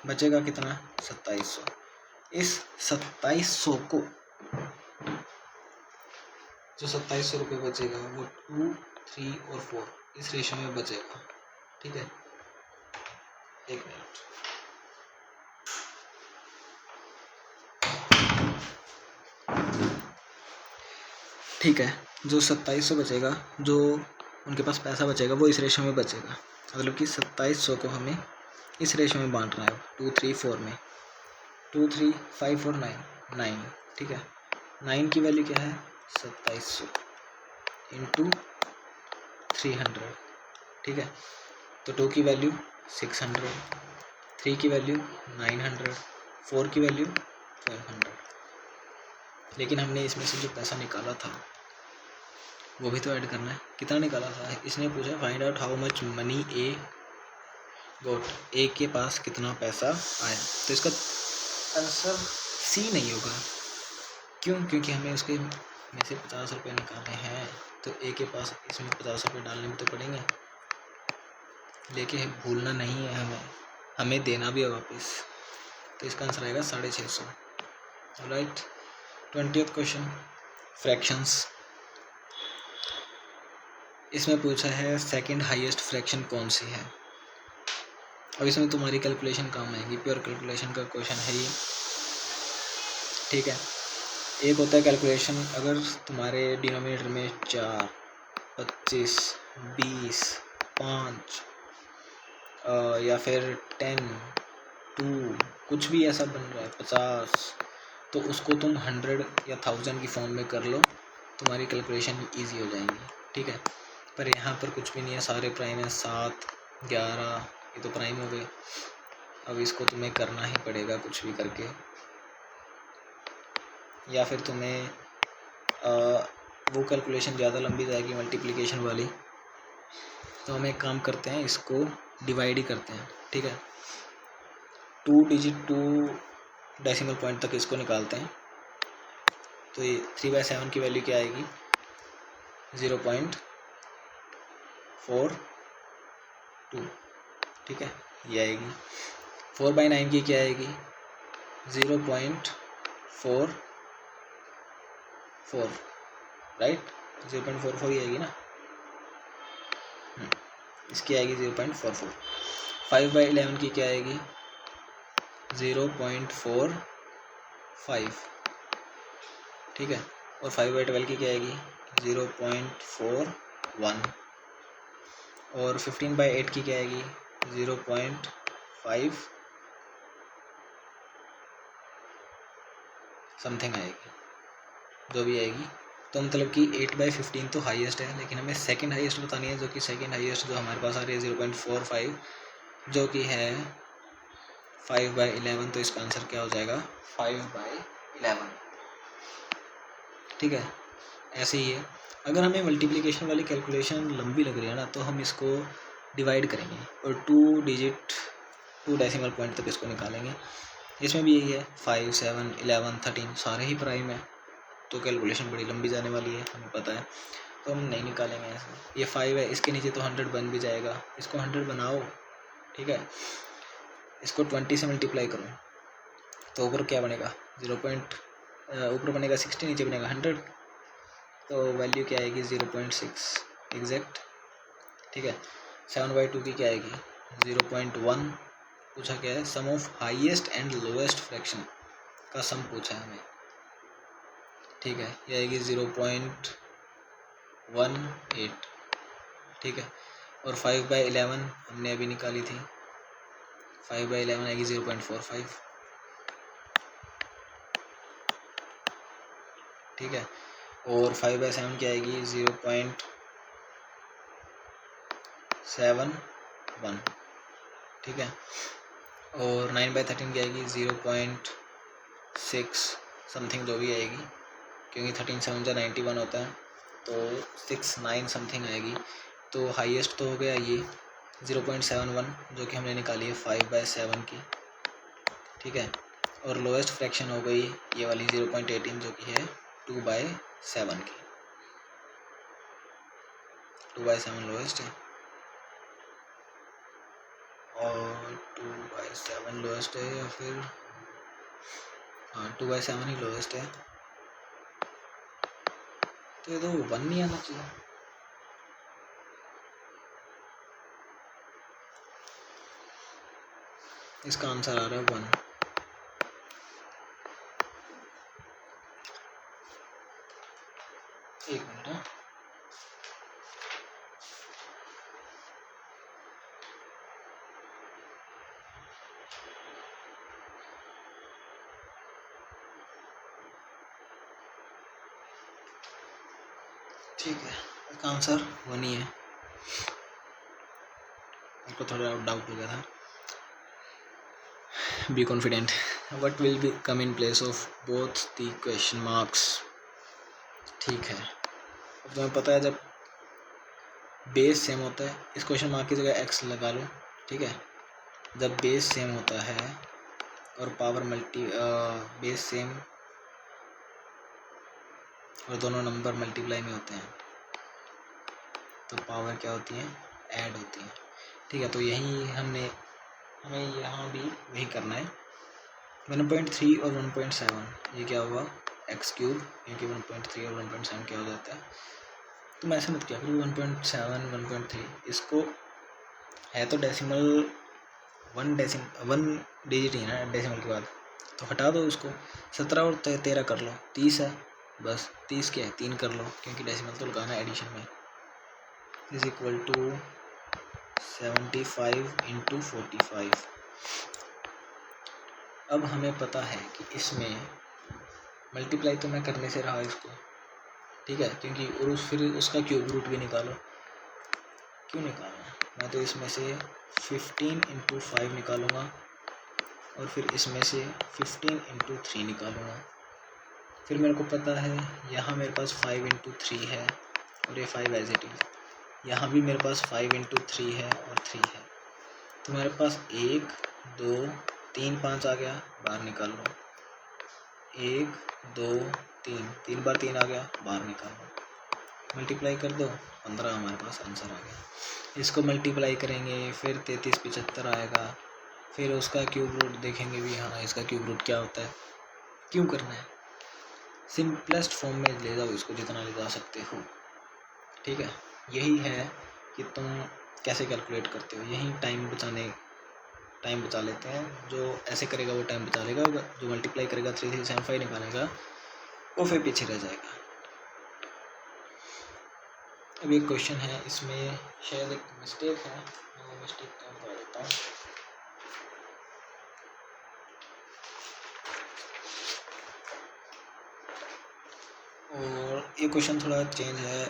बचेगा कितना, 2700। इस 2700 को, जो 2700 रुपये बचेगा वो 2, 3 और 4 इस रेशो में बचेगा, ठीक है। एक मिनट, ठीक है। जो 2700 बचेगा, जो उनके पास पैसा बचेगा वो इस रेशो में बचेगा, मतलब कि 2700 को हमें इस रेशो में बांटना है, 2, 3, 4 में। 2, 3, 5 और 9, ठीक है। 9 की वैल्यू क्या है, 2700 इंटू 300, ठीक है। तो 2 की वैल्यू 600, 3 की वैल्यू 900, 4 की वैल्यू 1200। लेकिन हमने इसमें से जो पैसा निकाला था वो भी तो ऐड करना है। कितना निकाला था, इसने पूछा find out how much money A got, A के पास कितना पैसा आया। तो इसका आंसर सी नहीं होगा। क्यों, क्योंकि हमें उसके में से 50 रुपये निकालने हैं, तो ए के पास इसमें 50 रुपये डालने भी तो पड़ेंगे, लेकिन भूलना नहीं है हमें देना भी है वापस। तो इसका आंसर आएगा 650, राइट। 20th question, fractions. इसमें पूछा है सेकंड हाईएस्ट फ्रैक्शन कौन सी है। अब इसमें तुम्हारी कैलकुलेशन काम आएगी, प्योर कैलकुलेशन का क्वेश्चन है ये, ठीक है। एक होता है कैलकुलेशन, अगर तुम्हारे डिनोमिनेटर में 4, 25, 20, 5 या फिर 10, 2 कुछ भी ऐसा बन रहा है, 50, तो उसको तुम 100 या 1000 की फॉर्म में कर लो, तुम्हारी कैलकुलेशन ईजी हो जाएंगी, ठीक है। पर यहाँ पर कुछ भी नहीं है, सारे प्राइम है, 7, 11, ये तो प्राइम हो गए। अब इसको तुम्हें करना ही पड़ेगा कुछ भी करके, या फिर तुम्हें वो कैलकुलेशन ज़्यादा लंबी जाएगी मल्टीप्लिकेशन वाली, तो हम एक काम करते हैं, इसको डिवाइड ही करते हैं, ठीक है। 2 डिजिट 2 डेसिमल पॉइंट तक इसको निकालते हैं, तो ये 3/7 की वैल्यू क्या आएगी, 0.42, ठीक है, ये आएगी। 4/9 की क्या आएगी, 0.44, राइट, 0.44 ही आएगी ना, इसकी आएगी 0.44। 5/11 की क्या आएगी, 0.45, ठीक है। और 5/12 की क्या आएगी, 0.41 और 15/8 की क्या आएगी 0.5 समथिंग आएगी, जो भी आएगी। तो मतलब कि 8/15 तो हाईएस्ट है, लेकिन हमें सेकंड हाईएस्ट बतानी है, जो कि सेकंड हाईएस्ट जो हमारे पास आ रही है 0.45, जो कि है 5/11। तो इसका आंसर क्या हो जाएगा 5/11। ठीक है, ऐसे ही है। अगर हमें मल्टीप्लिकेशन वाली कैलकुलेशन लंबी लग रही है ना, तो हम इसको डिवाइड करेंगे और 2 डेसिमल पॉइंट तक इसको निकालेंगे। इसमें भी यही है 5, 7, 11, 13 सारे ही प्राइम है, तो कैलकुलेशन बड़ी लंबी जाने वाली है, हमें पता है, तो हम नहीं निकालेंगे ऐसे। ये 5 है, इसके नीचे तो 100 बन भी जाएगा, इसको 100 बनाओ। ठीक है, इसको 20 से मल्टीप्लाई करो तो ऊपर क्या बनेगा ऊपर बनेगा 60, नीचे बनेगा 100, तो वैल्यू क्या आएगी 0.6 एग्जैक्ट। ठीक है, 7/2 की क्या आएगी 0.1। पूछा क्या है, sum of highest and lowest fraction का सम पूछा है हमें। ठीक है, ये आएगी 0.18। ठीक है, और 5/11 हमने अभी निकाली थी, 5/11 आएगी 0.45। ठीक है, और 5/7 की आएगी 0.71। ठीक है, और 9/13 की आएगी 0.6 समथिंग, जो भी आएगी, क्योंकि 13 7 जा 91 होता है, तो 69 समथिंग आएगी। तो हाईएस्ट तो हो गया ये 0.71, जो कि हमने निकाली है 5/7 की। ठीक है, और लोएस्ट फ्रैक्शन हो गई ये वाली 0.18, जो कि है 2/7 की। 2/7 लोएस्ट है, और 2/7 लोएस्ट है, या फिर हाँ 2/7 ही लोएस्ट है। तो ये तो 1 नहीं आना चाहिए। इसका आंसर आ रहा है 1। एक मिनट है, ठीक है, इसका आंसर 1 ही है। मेरे को थोड़ा डाउट हो गया था। Be confident. What will be come in place of both the question marks. ठीक है, अब तुम्हें पता है जब बेस सेम होता है, इस क्वेश्चन मार्क की जगह एक्स लगा लो। ठीक है, जब बेस सेम होता है और पावर बेस सेम और दोनों नंबर मल्टीप्लाई में होते हैं, तो पावर क्या होती है ऐड होती है। ठीक है, तो यही हमें यहाँ भी वही करना है। 1.3 और 1.7 ये क्या हुआ x3, क्योंकि 1.3 और 1.7 क्या हो जाता है, तुम ऐसे मत किया फिर 1.7 1.3 इसको है तो डेसिमल 1 डिजिट ही ना डेसिमल के बाद, तो हटा दो उसको। 17 और 13 कर लो, 30 है, बस 30 क्या है 3 कर लो, क्योंकि डेसिमल तो लगाना है एडिशन में। Is equal to 75 × 45। अब हमें पता है कि इसमें मल्टीप्लाई तो मैं करने से रहा इसको। ठीक है, क्योंकि और फिर उसका क्यूब रूट भी निकालो। क्यों निकालना, मैं तो इसमें से 15 × 5 निकालूंगा और फिर इसमें से 15 × 3 निकालूंगा। फिर मेरे को पता है यहाँ मेरे पास 5 × 3 है और ये 5 एज इट इज़। यहाँ भी मेरे पास 5 × 3 है और 3 है, तो मेरे पास 1 2 3 5 आ गया, बाहर निकाल लो। 1 2 3, 3 बार 3 आ गया, बाहर निकाल लो। मल्टीप्लाई कर दो, 15 हमारे पास आंसर आ गया। इसको मल्टीप्लाई करेंगे, फिर 33 75 आएगा, फिर उसका क्यूब रूट देखेंगे भी, हाँ इसका क्यूब रूट क्या होता है। क्यों करना है, सिंपलेस्ट फॉर्म में ले जाओ इसको जितना ले जा सकते हो। ठीक है, यही है कि तुम कैसे कैलकुलेट करते हो। यही टाइम बचा लेते हैं। जो ऐसे करेगा वो टाइम बचा लेगा, जो मल्टीप्लाई करेगा 3375 निकालेगा वो फिर पीछे रह जाएगा। अब एक क्वेश्चन है, इसमें शायद एक मिस्टेक है, मैं वो मिस्टेक काम कर देता हूँ। और ये क्वेश्चन थोड़ा चेंज है,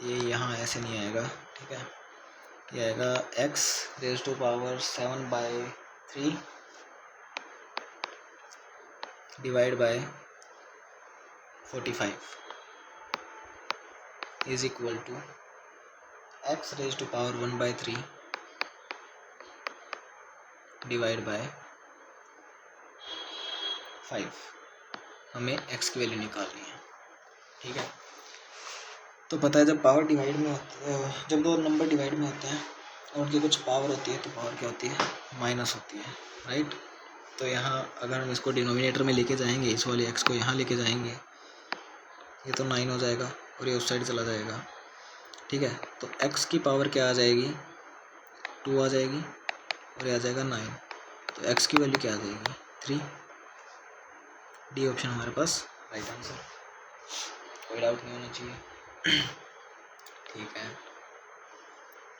ये यहाँ ऐसे नहीं आएगा, ठीक है। ये आएगा x raise to power 7/3 divide by 45 is equal to x raise to power 1/3 divide by 5। हमें x की वैल्यू निकालनी है, ठीक है। तो पता है जब पावर डिवाइड में होती है, जब दो नंबर डिवाइड में होते हैं और उनकी कुछ पावर होती है तो पावर क्या होती है, माइनस होती है, राइट। तो यहाँ अगर हम इसको डिनोमिनेटर में लेके जाएंगे, इस वाले x को यहाँ लेके जाएंगे, ये तो 9 हो जाएगा और ये उस साइड चला जाएगा, ठीक है। तो x की पावर क्या आ जाएगी, 2 आ जाएगी और ये आ जाएगा 9। तो x की वैल्यू क्या आ जाएगी, 3। डी ऑप्शन हमारे पास राइट आंसर, कोई डाउट नहीं होना चाहिए, ठीक है।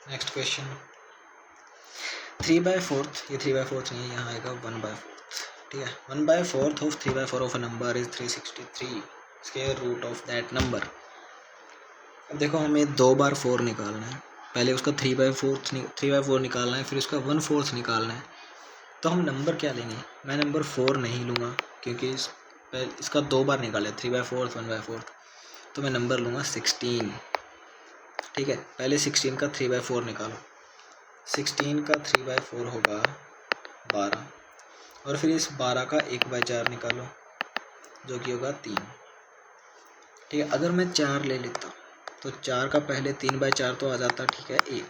नेक्स्ट क्वेश्चन 3/4, ये 3/4 नहीं है, यहाँ आएगा 1/4, ठीक है। 1/4 of 3/4 of a number is 363 square root of that number. अब देखो हमें 2 बार 4 निकालना है, पहले उसका 3/4 निकालना है, फिर उसका 1/4 निकालना है। तो हम नंबर क्या लेंगे, मैं नंबर 4 नहीं लूँगा क्योंकि इसका 2 बार निकाले 3/4 1/4, तो मैं नंबर लूँगा 16, ठीक है। पहले 16 का 3/4 निकालो, 16 का 3/4 होगा 12, और फिर इस 12 का 1/4 निकालो जो कि होगा 3, ठीक है। अगर मैं 4 ले लेता तो 4 का पहले 3/4 तो आ जाता, ठीक है, 1,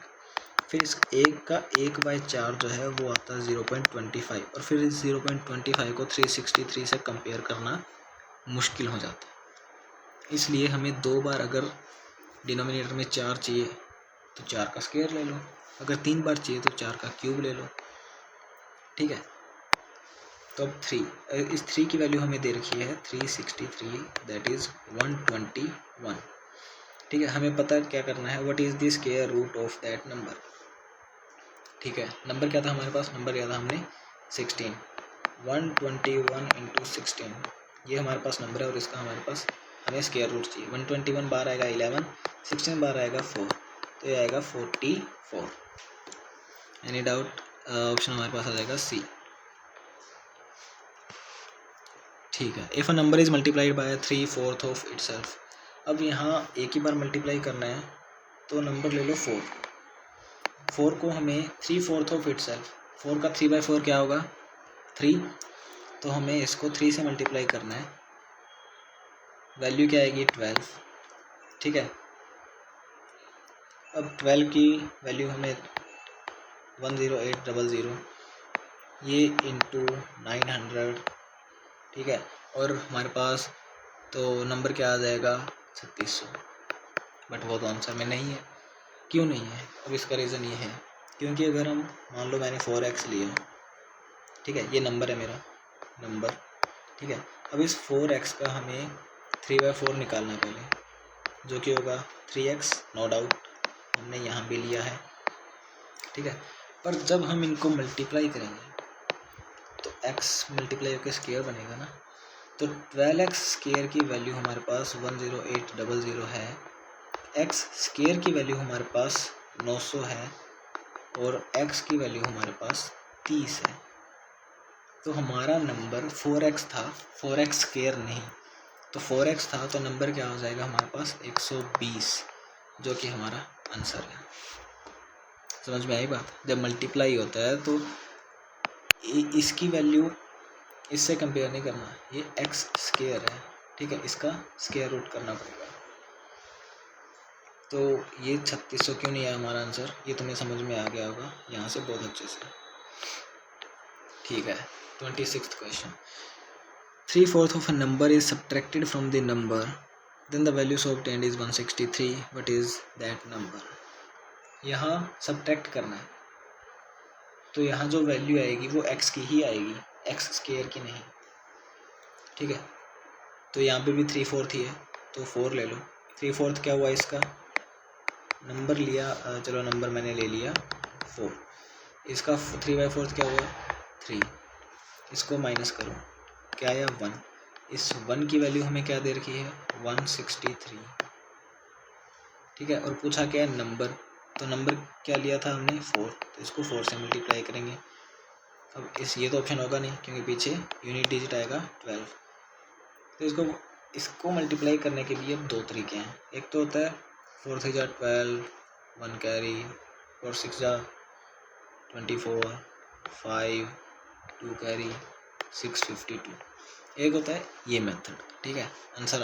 फिर इस 1 का 1/4 जो है वो आता है 0.25, और फिर इस 0.25 को 363 से कंपेयर करना मुश्किल हो जाता है। इसलिए हमें 2 बार अगर डिनोमिनेटर में 4 चाहिए तो 4 का स्क्वायर ले लो, अगर 3 बार चाहिए तो 4 का क्यूब ले लो, ठीक है। तो अब 3, इस 3 की वैल्यू हमें दे रखी है 363, दैट इज़ 121, ठीक है। हमें पता क्या करना है, what is the square root of that number, ठीक है। नंबर क्या था हमारे पास, नंबर क्या था हमने 16, 121 इंटू 16, ये हमारे पास नंबर है और इसका हमारे पास हमें स्क्वायर रूट चाहिए। 121 बार आएगा 11, 16 बार आएगा 4, तो ये आएगा 44। एनी डाउट, ऑप्शन हमारे पास आ जाएगा सी, ठीक है। If a number is multiplied by 3/4 of itself, अब यहाँ एक ही बार मल्टीप्लाई करना है तो नंबर ले लो 4, 4 को हमें 3/4 ऑफ इटसेल्फ, 4 का 3/4 क्या होगा 3, तो हमें इसको 3 से मल्टीप्लाई करना है, वैल्यू क्या आएगी 12, ठीक है। अब 12 की वैल्यू हमें 10800, ये इंटू 900, ठीक है, और हमारे पास तो नंबर क्या आ जाएगा 3600, बट वो तो आंसर में नहीं है। क्यों नहीं है, अब इसका रीज़न ये है क्योंकि अगर हम मान लो मैंने 4x लिया, ठीक है, ये नंबर है मेरा नंबर, ठीक है। अब इस 4x का हमें 3/4 निकालना है पहले, जो कि होगा 3x, नो डाउट हमने यहाँ भी लिया है, ठीक है। पर जब हम इनको मल्टीप्लाई करेंगे तो x मल्टीप्लाई होकर स्क्वायर बनेगा ना, तो 12x स्क्वायर की वैल्यू हमारे पास 10800 है, x स्क्वायर की वैल्यू हमारे पास 900 है, और x की वैल्यू हमारे पास 30 है। तो हमारा नंबर 4x था, 4x स्क्वायर नहीं, तो 4x था, तो नंबर क्या हो जाएगा हमारे पास 120, जो कि हमारा आंसर है। समझ में आई बात, जब मल्टीप्लाई होता है तो इसकी वैल्यू इससे कंपेयर नहीं करना, ये x स्क्वायर है, ठीक है, इसका स्क्वायर रूट करना पड़ेगा। तो ये 3600 क्यों नहीं है हमारा आंसर, ये तुम्हें समझ में आ गया होगा यहाँ से बहुत अच्छे से, ठीक है। 26th question, 3/4 of a number is subtracted from the number, then the value so obtained is 163, what is that number। यहाँ सब्ट्रैक्ट करना है, तो यहाँ जो वैल्यू आएगी वो x की ही आएगी, x स्क्वायर की नहीं, ठीक है। तो यहाँ पे भी 3/4 ही है तो 4 ले लो, 3/4 क्या हुआ इसका नंबर लिया, चलो नंबर मैंने ले लिया 4, इसका 3/4 क्या हुआ 3, इसको माइनस करो, क्या आया 1, इस 1 की वैल्यू हमें क्या दे रखी है 163, ठीक है। और पूछा क्या है नंबर, तो नंबर क्या लिया था हमने 4, तो इसको 4 से मल्टीप्लाई करेंगे। अब ये तो ऑप्शन होगा नहीं क्योंकि पीछे यूनिट डिजिट आएगा 12, तो इसको मल्टीप्लाई करने के लिए 2 तरीके हैं। एक तो होता है 4 3 जा 12, 1 कैरी, 4 6 जा 24, 5 2 कैरी 652। एक होता है ये मेथड, ठीक है। आंसर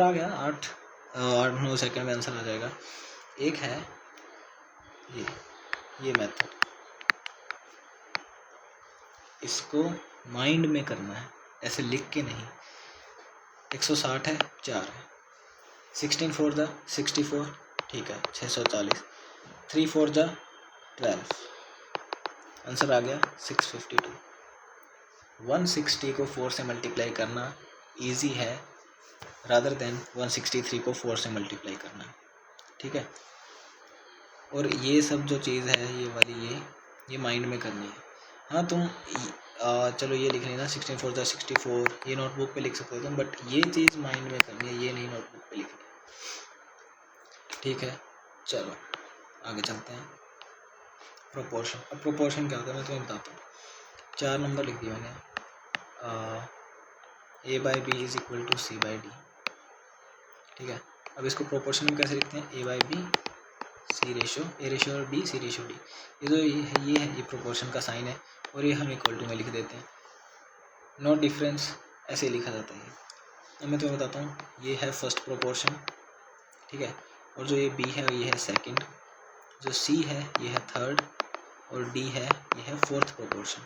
आ गया 8-9 सेकंड में आंसर आ जाएगा। एक है ये मेथड, इसको माइंड में करना है, ऐसे लिख के नहीं। 160 है 4 है, 16 4 जा 64, ठीक है 640, 3 4 जा 12, आंसर आ गया 652। 160 को 4 से मल्टीप्लाई करना इजी है रादर देन 163 को 4 से मल्टीप्लाई करना, ठीक है। और ये सब जो चीज़ है ये वाली ये माइंड में करनी है। हाँ तुम चलो ये लिख लेना 16 4 जा 64, ये नोटबुक पे लिख सकते हो तुम, बट ये चीज़ माइंड में करनी है, ये नहीं नोटबुक पे लिखनी है, ठीक है। चलो आगे चलते हैं। प्रोपोर्शन, अब प्रोपोर्शन क्या होता है मैं तुम्हें बताता हूँ। 4 नंबर लिख दिया मैंने, A/B is equal to C/D, ठीक है। अब इसको प्रोपोर्शन में कैसे लिखते हैं, A/B C/, A/B C/D, ये प्रोपोर्शन का साइन है और ये हम इक्वल टू में लिख देते हैं, नो डिफरेंस ऐसे लिखा जाता है। अब मैं तुम्हें बताता हूँ, ये है फर्स्ट प्रोपोर्शन, ठीक है, और जो ये B है ये है सेकंड, जो C है ये है थर्ड, और D है ये है फोर्थ प्रोपोर्शन।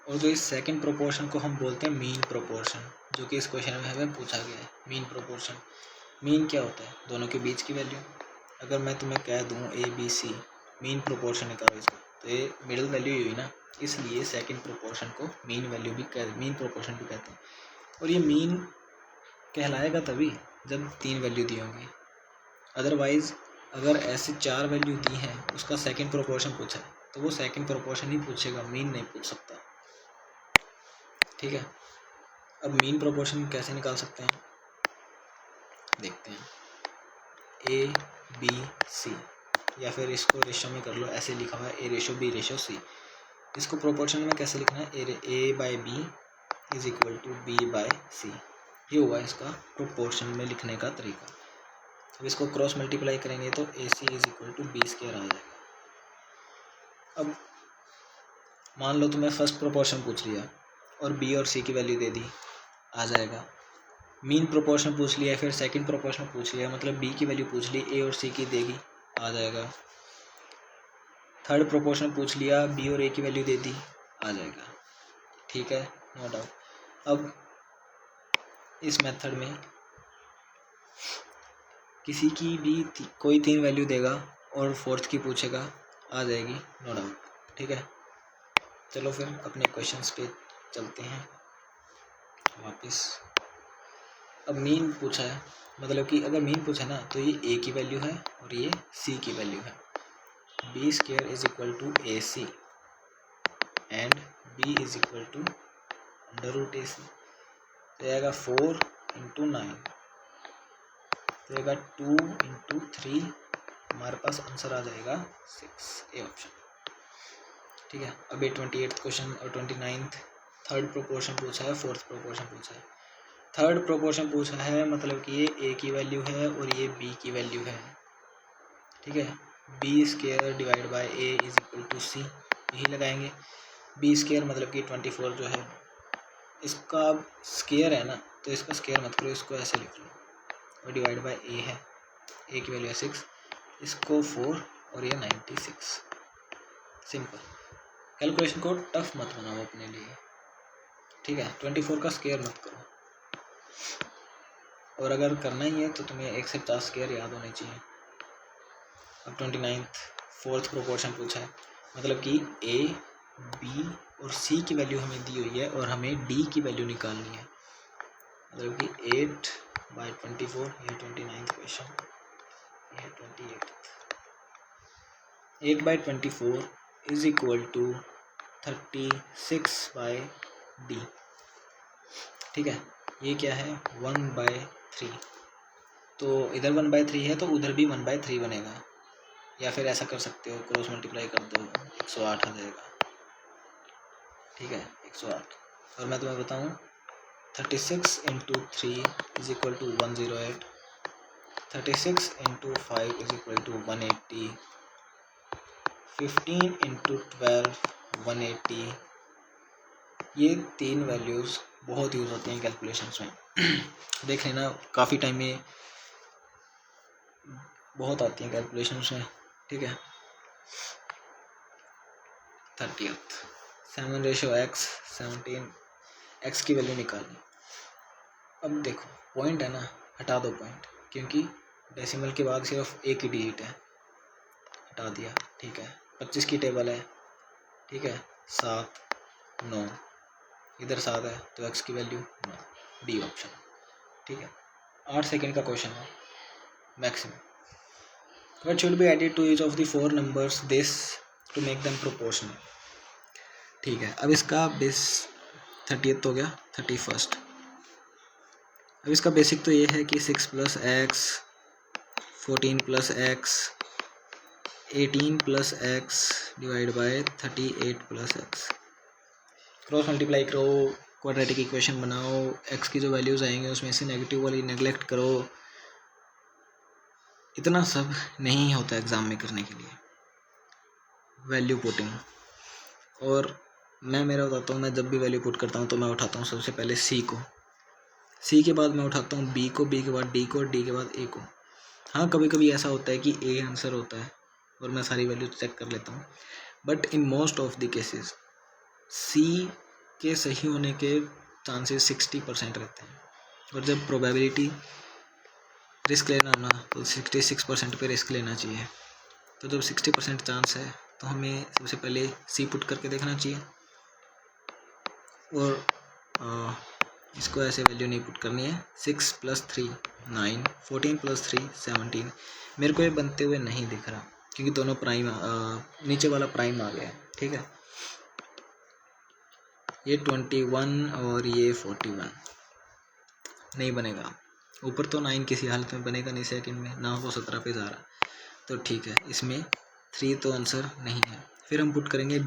और जो इस सेकंड प्रोपोर्शन को हम बोलते हैं मीन प्रोपोर्शन, जो कि इस क्वेश्चन में हमें पूछा गया है। मीन प्रोपोर्शन, मीन क्या होता है, दोनों के बीच की वैल्यू। अगर मैं तुम्हें कह दूँ ABC मीन प्रोपोर्शन निकालो इसका, तो ये मिडिल वैल्यू ही हुई ना, इसलिए सेकंड प्रोपोर्शन को मीन प्रोपोर्शन भी कहते हैं। और ये मीन कहलाएगा तभी जब 3 वैल्यू दी होंगी, अदरवाइज अगर ऐसे 4 वैल्यू दी हैं उसका सेकंड प्रोपोर्शन पूछा है तो वो सेकंड प्रोपोर्शन ही पूछेगा, मीन नहीं पूछ सकता, ठीक है। अब मीन प्रोपोर्शन कैसे निकाल सकते हैं देखते हैं। ABC, या फिर इसको रेशो में कर लो, ऐसे लिखा हुआ है A/B/C। इसको प्रोपोर्शन में कैसे लिखना है, A/B is equal to B/C, ये हुआ इसका प्रोपोर्शन में लिखने का तरीका। अब इसको क्रॉस मल्टीप्लाई करेंगे तो AC is equal to B² आ जाएगा। अब मान लो तुम्हें फर्स्ट प्रोपोर्शन पूछ लिया और B और C की वैल्यू दे दी, आ जाएगा। मीन प्रोपोर्शन पूछ लिया, फिर सेकंड प्रोपोर्शन पूछ लिया, मतलब B की वैल्यू पूछ ली, A और C की देगी, आ जाएगा। थर्ड प्रोपोर्शन पूछ लिया, B और A की वैल्यू दे दी, आ जाएगा, ठीक है, नो डाउट। अब इस मेथड में किसी की भी कोई 3 वैल्यू देगा और फोर्थ की पूछेगा, आ जाएगी, नो डाउट, ठीक है। चलो फिर अपने क्वेश्चंस पे चलते हैं वापस। अब मीन पूछा है, मतलब कि अगर मीन पूछा ना तो ये A की वैल्यू है और ये C की वैल्यू है। B² is equal to AC and B is equal to √AC, तो आएगा 4 × 9, तो आएगा 2 × 3, हमारे पास आंसर आ जाएगा 6, ए ऑप्शन, ठीक है। अब 28th क्वेश्चन और 29th थर्ड प्रोपोर्शन पूछा है, फोर्थ प्रोपोर्शन पूछा है। थर्ड प्रोपोर्शन पूछा है मतलब कि ये A की वैल्यू है और ये B की वैल्यू है, ठीक है। B² divide by A is equal to C, यही लगाएंगे। B² मतलब कि 24 जो है, इसका स्केयर है ना, तो इसका स्केयर मत करो, इसको ऐसे लिख लो, और डिवाइड बाय A है, A की वैल्यू है 6, इसको 4 और ये 96, सिंपल। कैलकुलेशन को टफ मत बनाओ अपने लिए, ठीक है। 24 का स्केयर मत करो, और अगर करना ही है तो तुम्हें 1 से 50 स्केयर याद होने चाहिए। अब 29th फोर्थ प्रोपोर्शन पूछा है, मतलब कि A, B और C की वैल्यू हमें दी हुई है और हमें D की वैल्यू निकालनी है, मतलब कि 8/24, ये 29th क्वेश्चन। ये 28 8/24 इज इक्वल टू 36/d। ठीक है, ये क्या है 1/3, तो इधर 1/3 है तो उधर भी 1/3 बनेगा, या फिर ऐसा कर सकते हो क्रॉस मल्टीप्लाई कर दो 108 आ जाएगा। ठीक है 108, और मैं तुम्हें बताऊँ 36 × 3 is equal to 108, 36 × 5 is equal to 180, 15 × 12 180। ये 3 वैल्यूज़ बहुत यूज़ होती हैं कैलकुलेशंस में। देख लेना काफ़ी टाइम में बहुत आती हैं कैलकुलेशंस में। ठीक है 30th 7/x 17 x की वैल्यू निकालनी। अब देखो पॉइंट है ना, हटा दो पॉइंट, क्योंकि डेसिमल के बाद सिर्फ एक ही डिजिट है, हटा दिया। ठीक है 25 की टेबल है। ठीक है 7 9, इधर 7 है तो x की वैल्यू 9, डी ऑप्शन। ठीक है 8 सेकंड का क्वेश्चन है maximum. What should be added to each of the 4 numbers this to make them proportional? ठीक है, अब इसका बेस 30th हो गया 31st। अब इसका बेसिक तो ये है कि 6 + x, 14 + x, 18 + x divide by 38 + x। Cross multiply करो, क्वाड्रेटिक इक्वेशन बनाओ, x की जो वैल्यूज़ आएंगे उसमें से नेगेटिव वाली नेगलेक्ट करो। इतना सब नहीं होता एग्ज़ाम में करने के लिए, वैल्यू पुटिंग। और मैं मेरा बताता हूँ, मैं जब भी वैल्यू पुट करता हूँ तो मैं उठाता हूँ सबसे पहले सी को, सी के बाद मैं उठाता हूँ बी को, बी के बाद डी को, और डी के बाद ए को। हाँ कभी कभी ऐसा होता है कि ए आंसर होता है और मैं सारी वैल्यू चेक कर लेता हूँ, but in most of the cases C के सही होने के चांसेस 60% रहते हैं। और जब प्रोबेबिलिटी रिस्क लेना हो ना तो 66% पे रिस्क लेना चाहिए। तो जब 60% चांस है तो हमें सबसे पहले सी पुट करके देखना चाहिए, और इसको ऐसे वैल्यू नहीं पुट करनी है। 6 + 3 9, 14 + 3 17। मेरे को ये बनते हुए नहीं दिख रहा क्योंकि दोनों प्राइम, नीचे वाला प्राइम आ गया है। ठीक है ये 21 और ये 41 नहीं बनेगा। ऊपर तो 9 किसी हालत में बनेगा नहीं, सेकंड में ना हो 17 पे जा रहा, तो ठीक है इसमें 3 तो आंसर नहीं है। फिर हम पुट करेंगे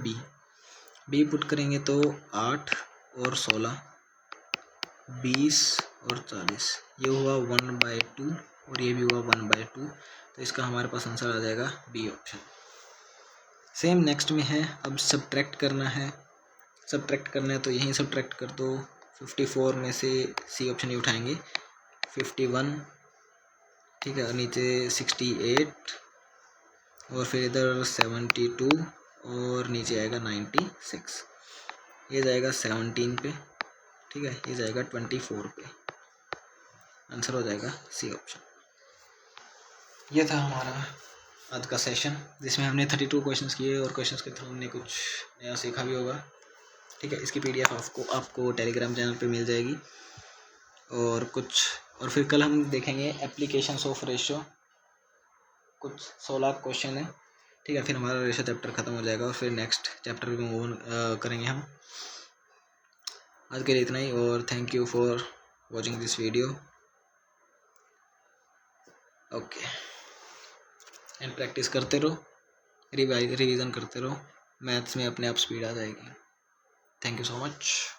बी पुट करेंगे तो 8 और 16 20 और 40, ये हुआ 1/2 और ये भी हुआ 1/2, तो इसका हमारे पास आंसर आ जाएगा बी ऑप्शन। सेम नेक्स्ट में है, अब सब्ट्रैक्ट करना है। सब्ट्रैक्ट करना है तो यहीं सब्ट्रैक्ट कर दो। 54 में से सी ऑप्शन ही उठाएंगे, 51। ठीक है नीचे 68 और फिर इधर 72 और नीचे आएगा 96, ये जाएगा 17 पे। ठीक है ये जाएगा 24 पे, आंसर हो जाएगा सी ऑप्शन। ये था हमारा आज का सेशन जिसमें हमने 32 क्वेश्चंस किए और क्वेश्चंस के थ्रू हमने कुछ नया सीखा भी होगा। ठीक है इसकी PDF आपको टेलीग्राम चैनल पे मिल जाएगी। और फिर कल हम देखेंगे एप्लीकेशंस ऑफ रेशो, कुछ 16 क्वेश्चन है। ठीक है फिर हमारा रेशो चैप्टर ख़त्म हो जाएगा और फिर नेक्स्ट चैप्टर में मूव ऑन करेंगे हम। आज के लिए इतना ही, और thank you for watching this video. Okay and practice करते रहो, रिवीजन करते रहो, मैथ्स में अपने आप स्पीड आ जाएगी। Thank you so much.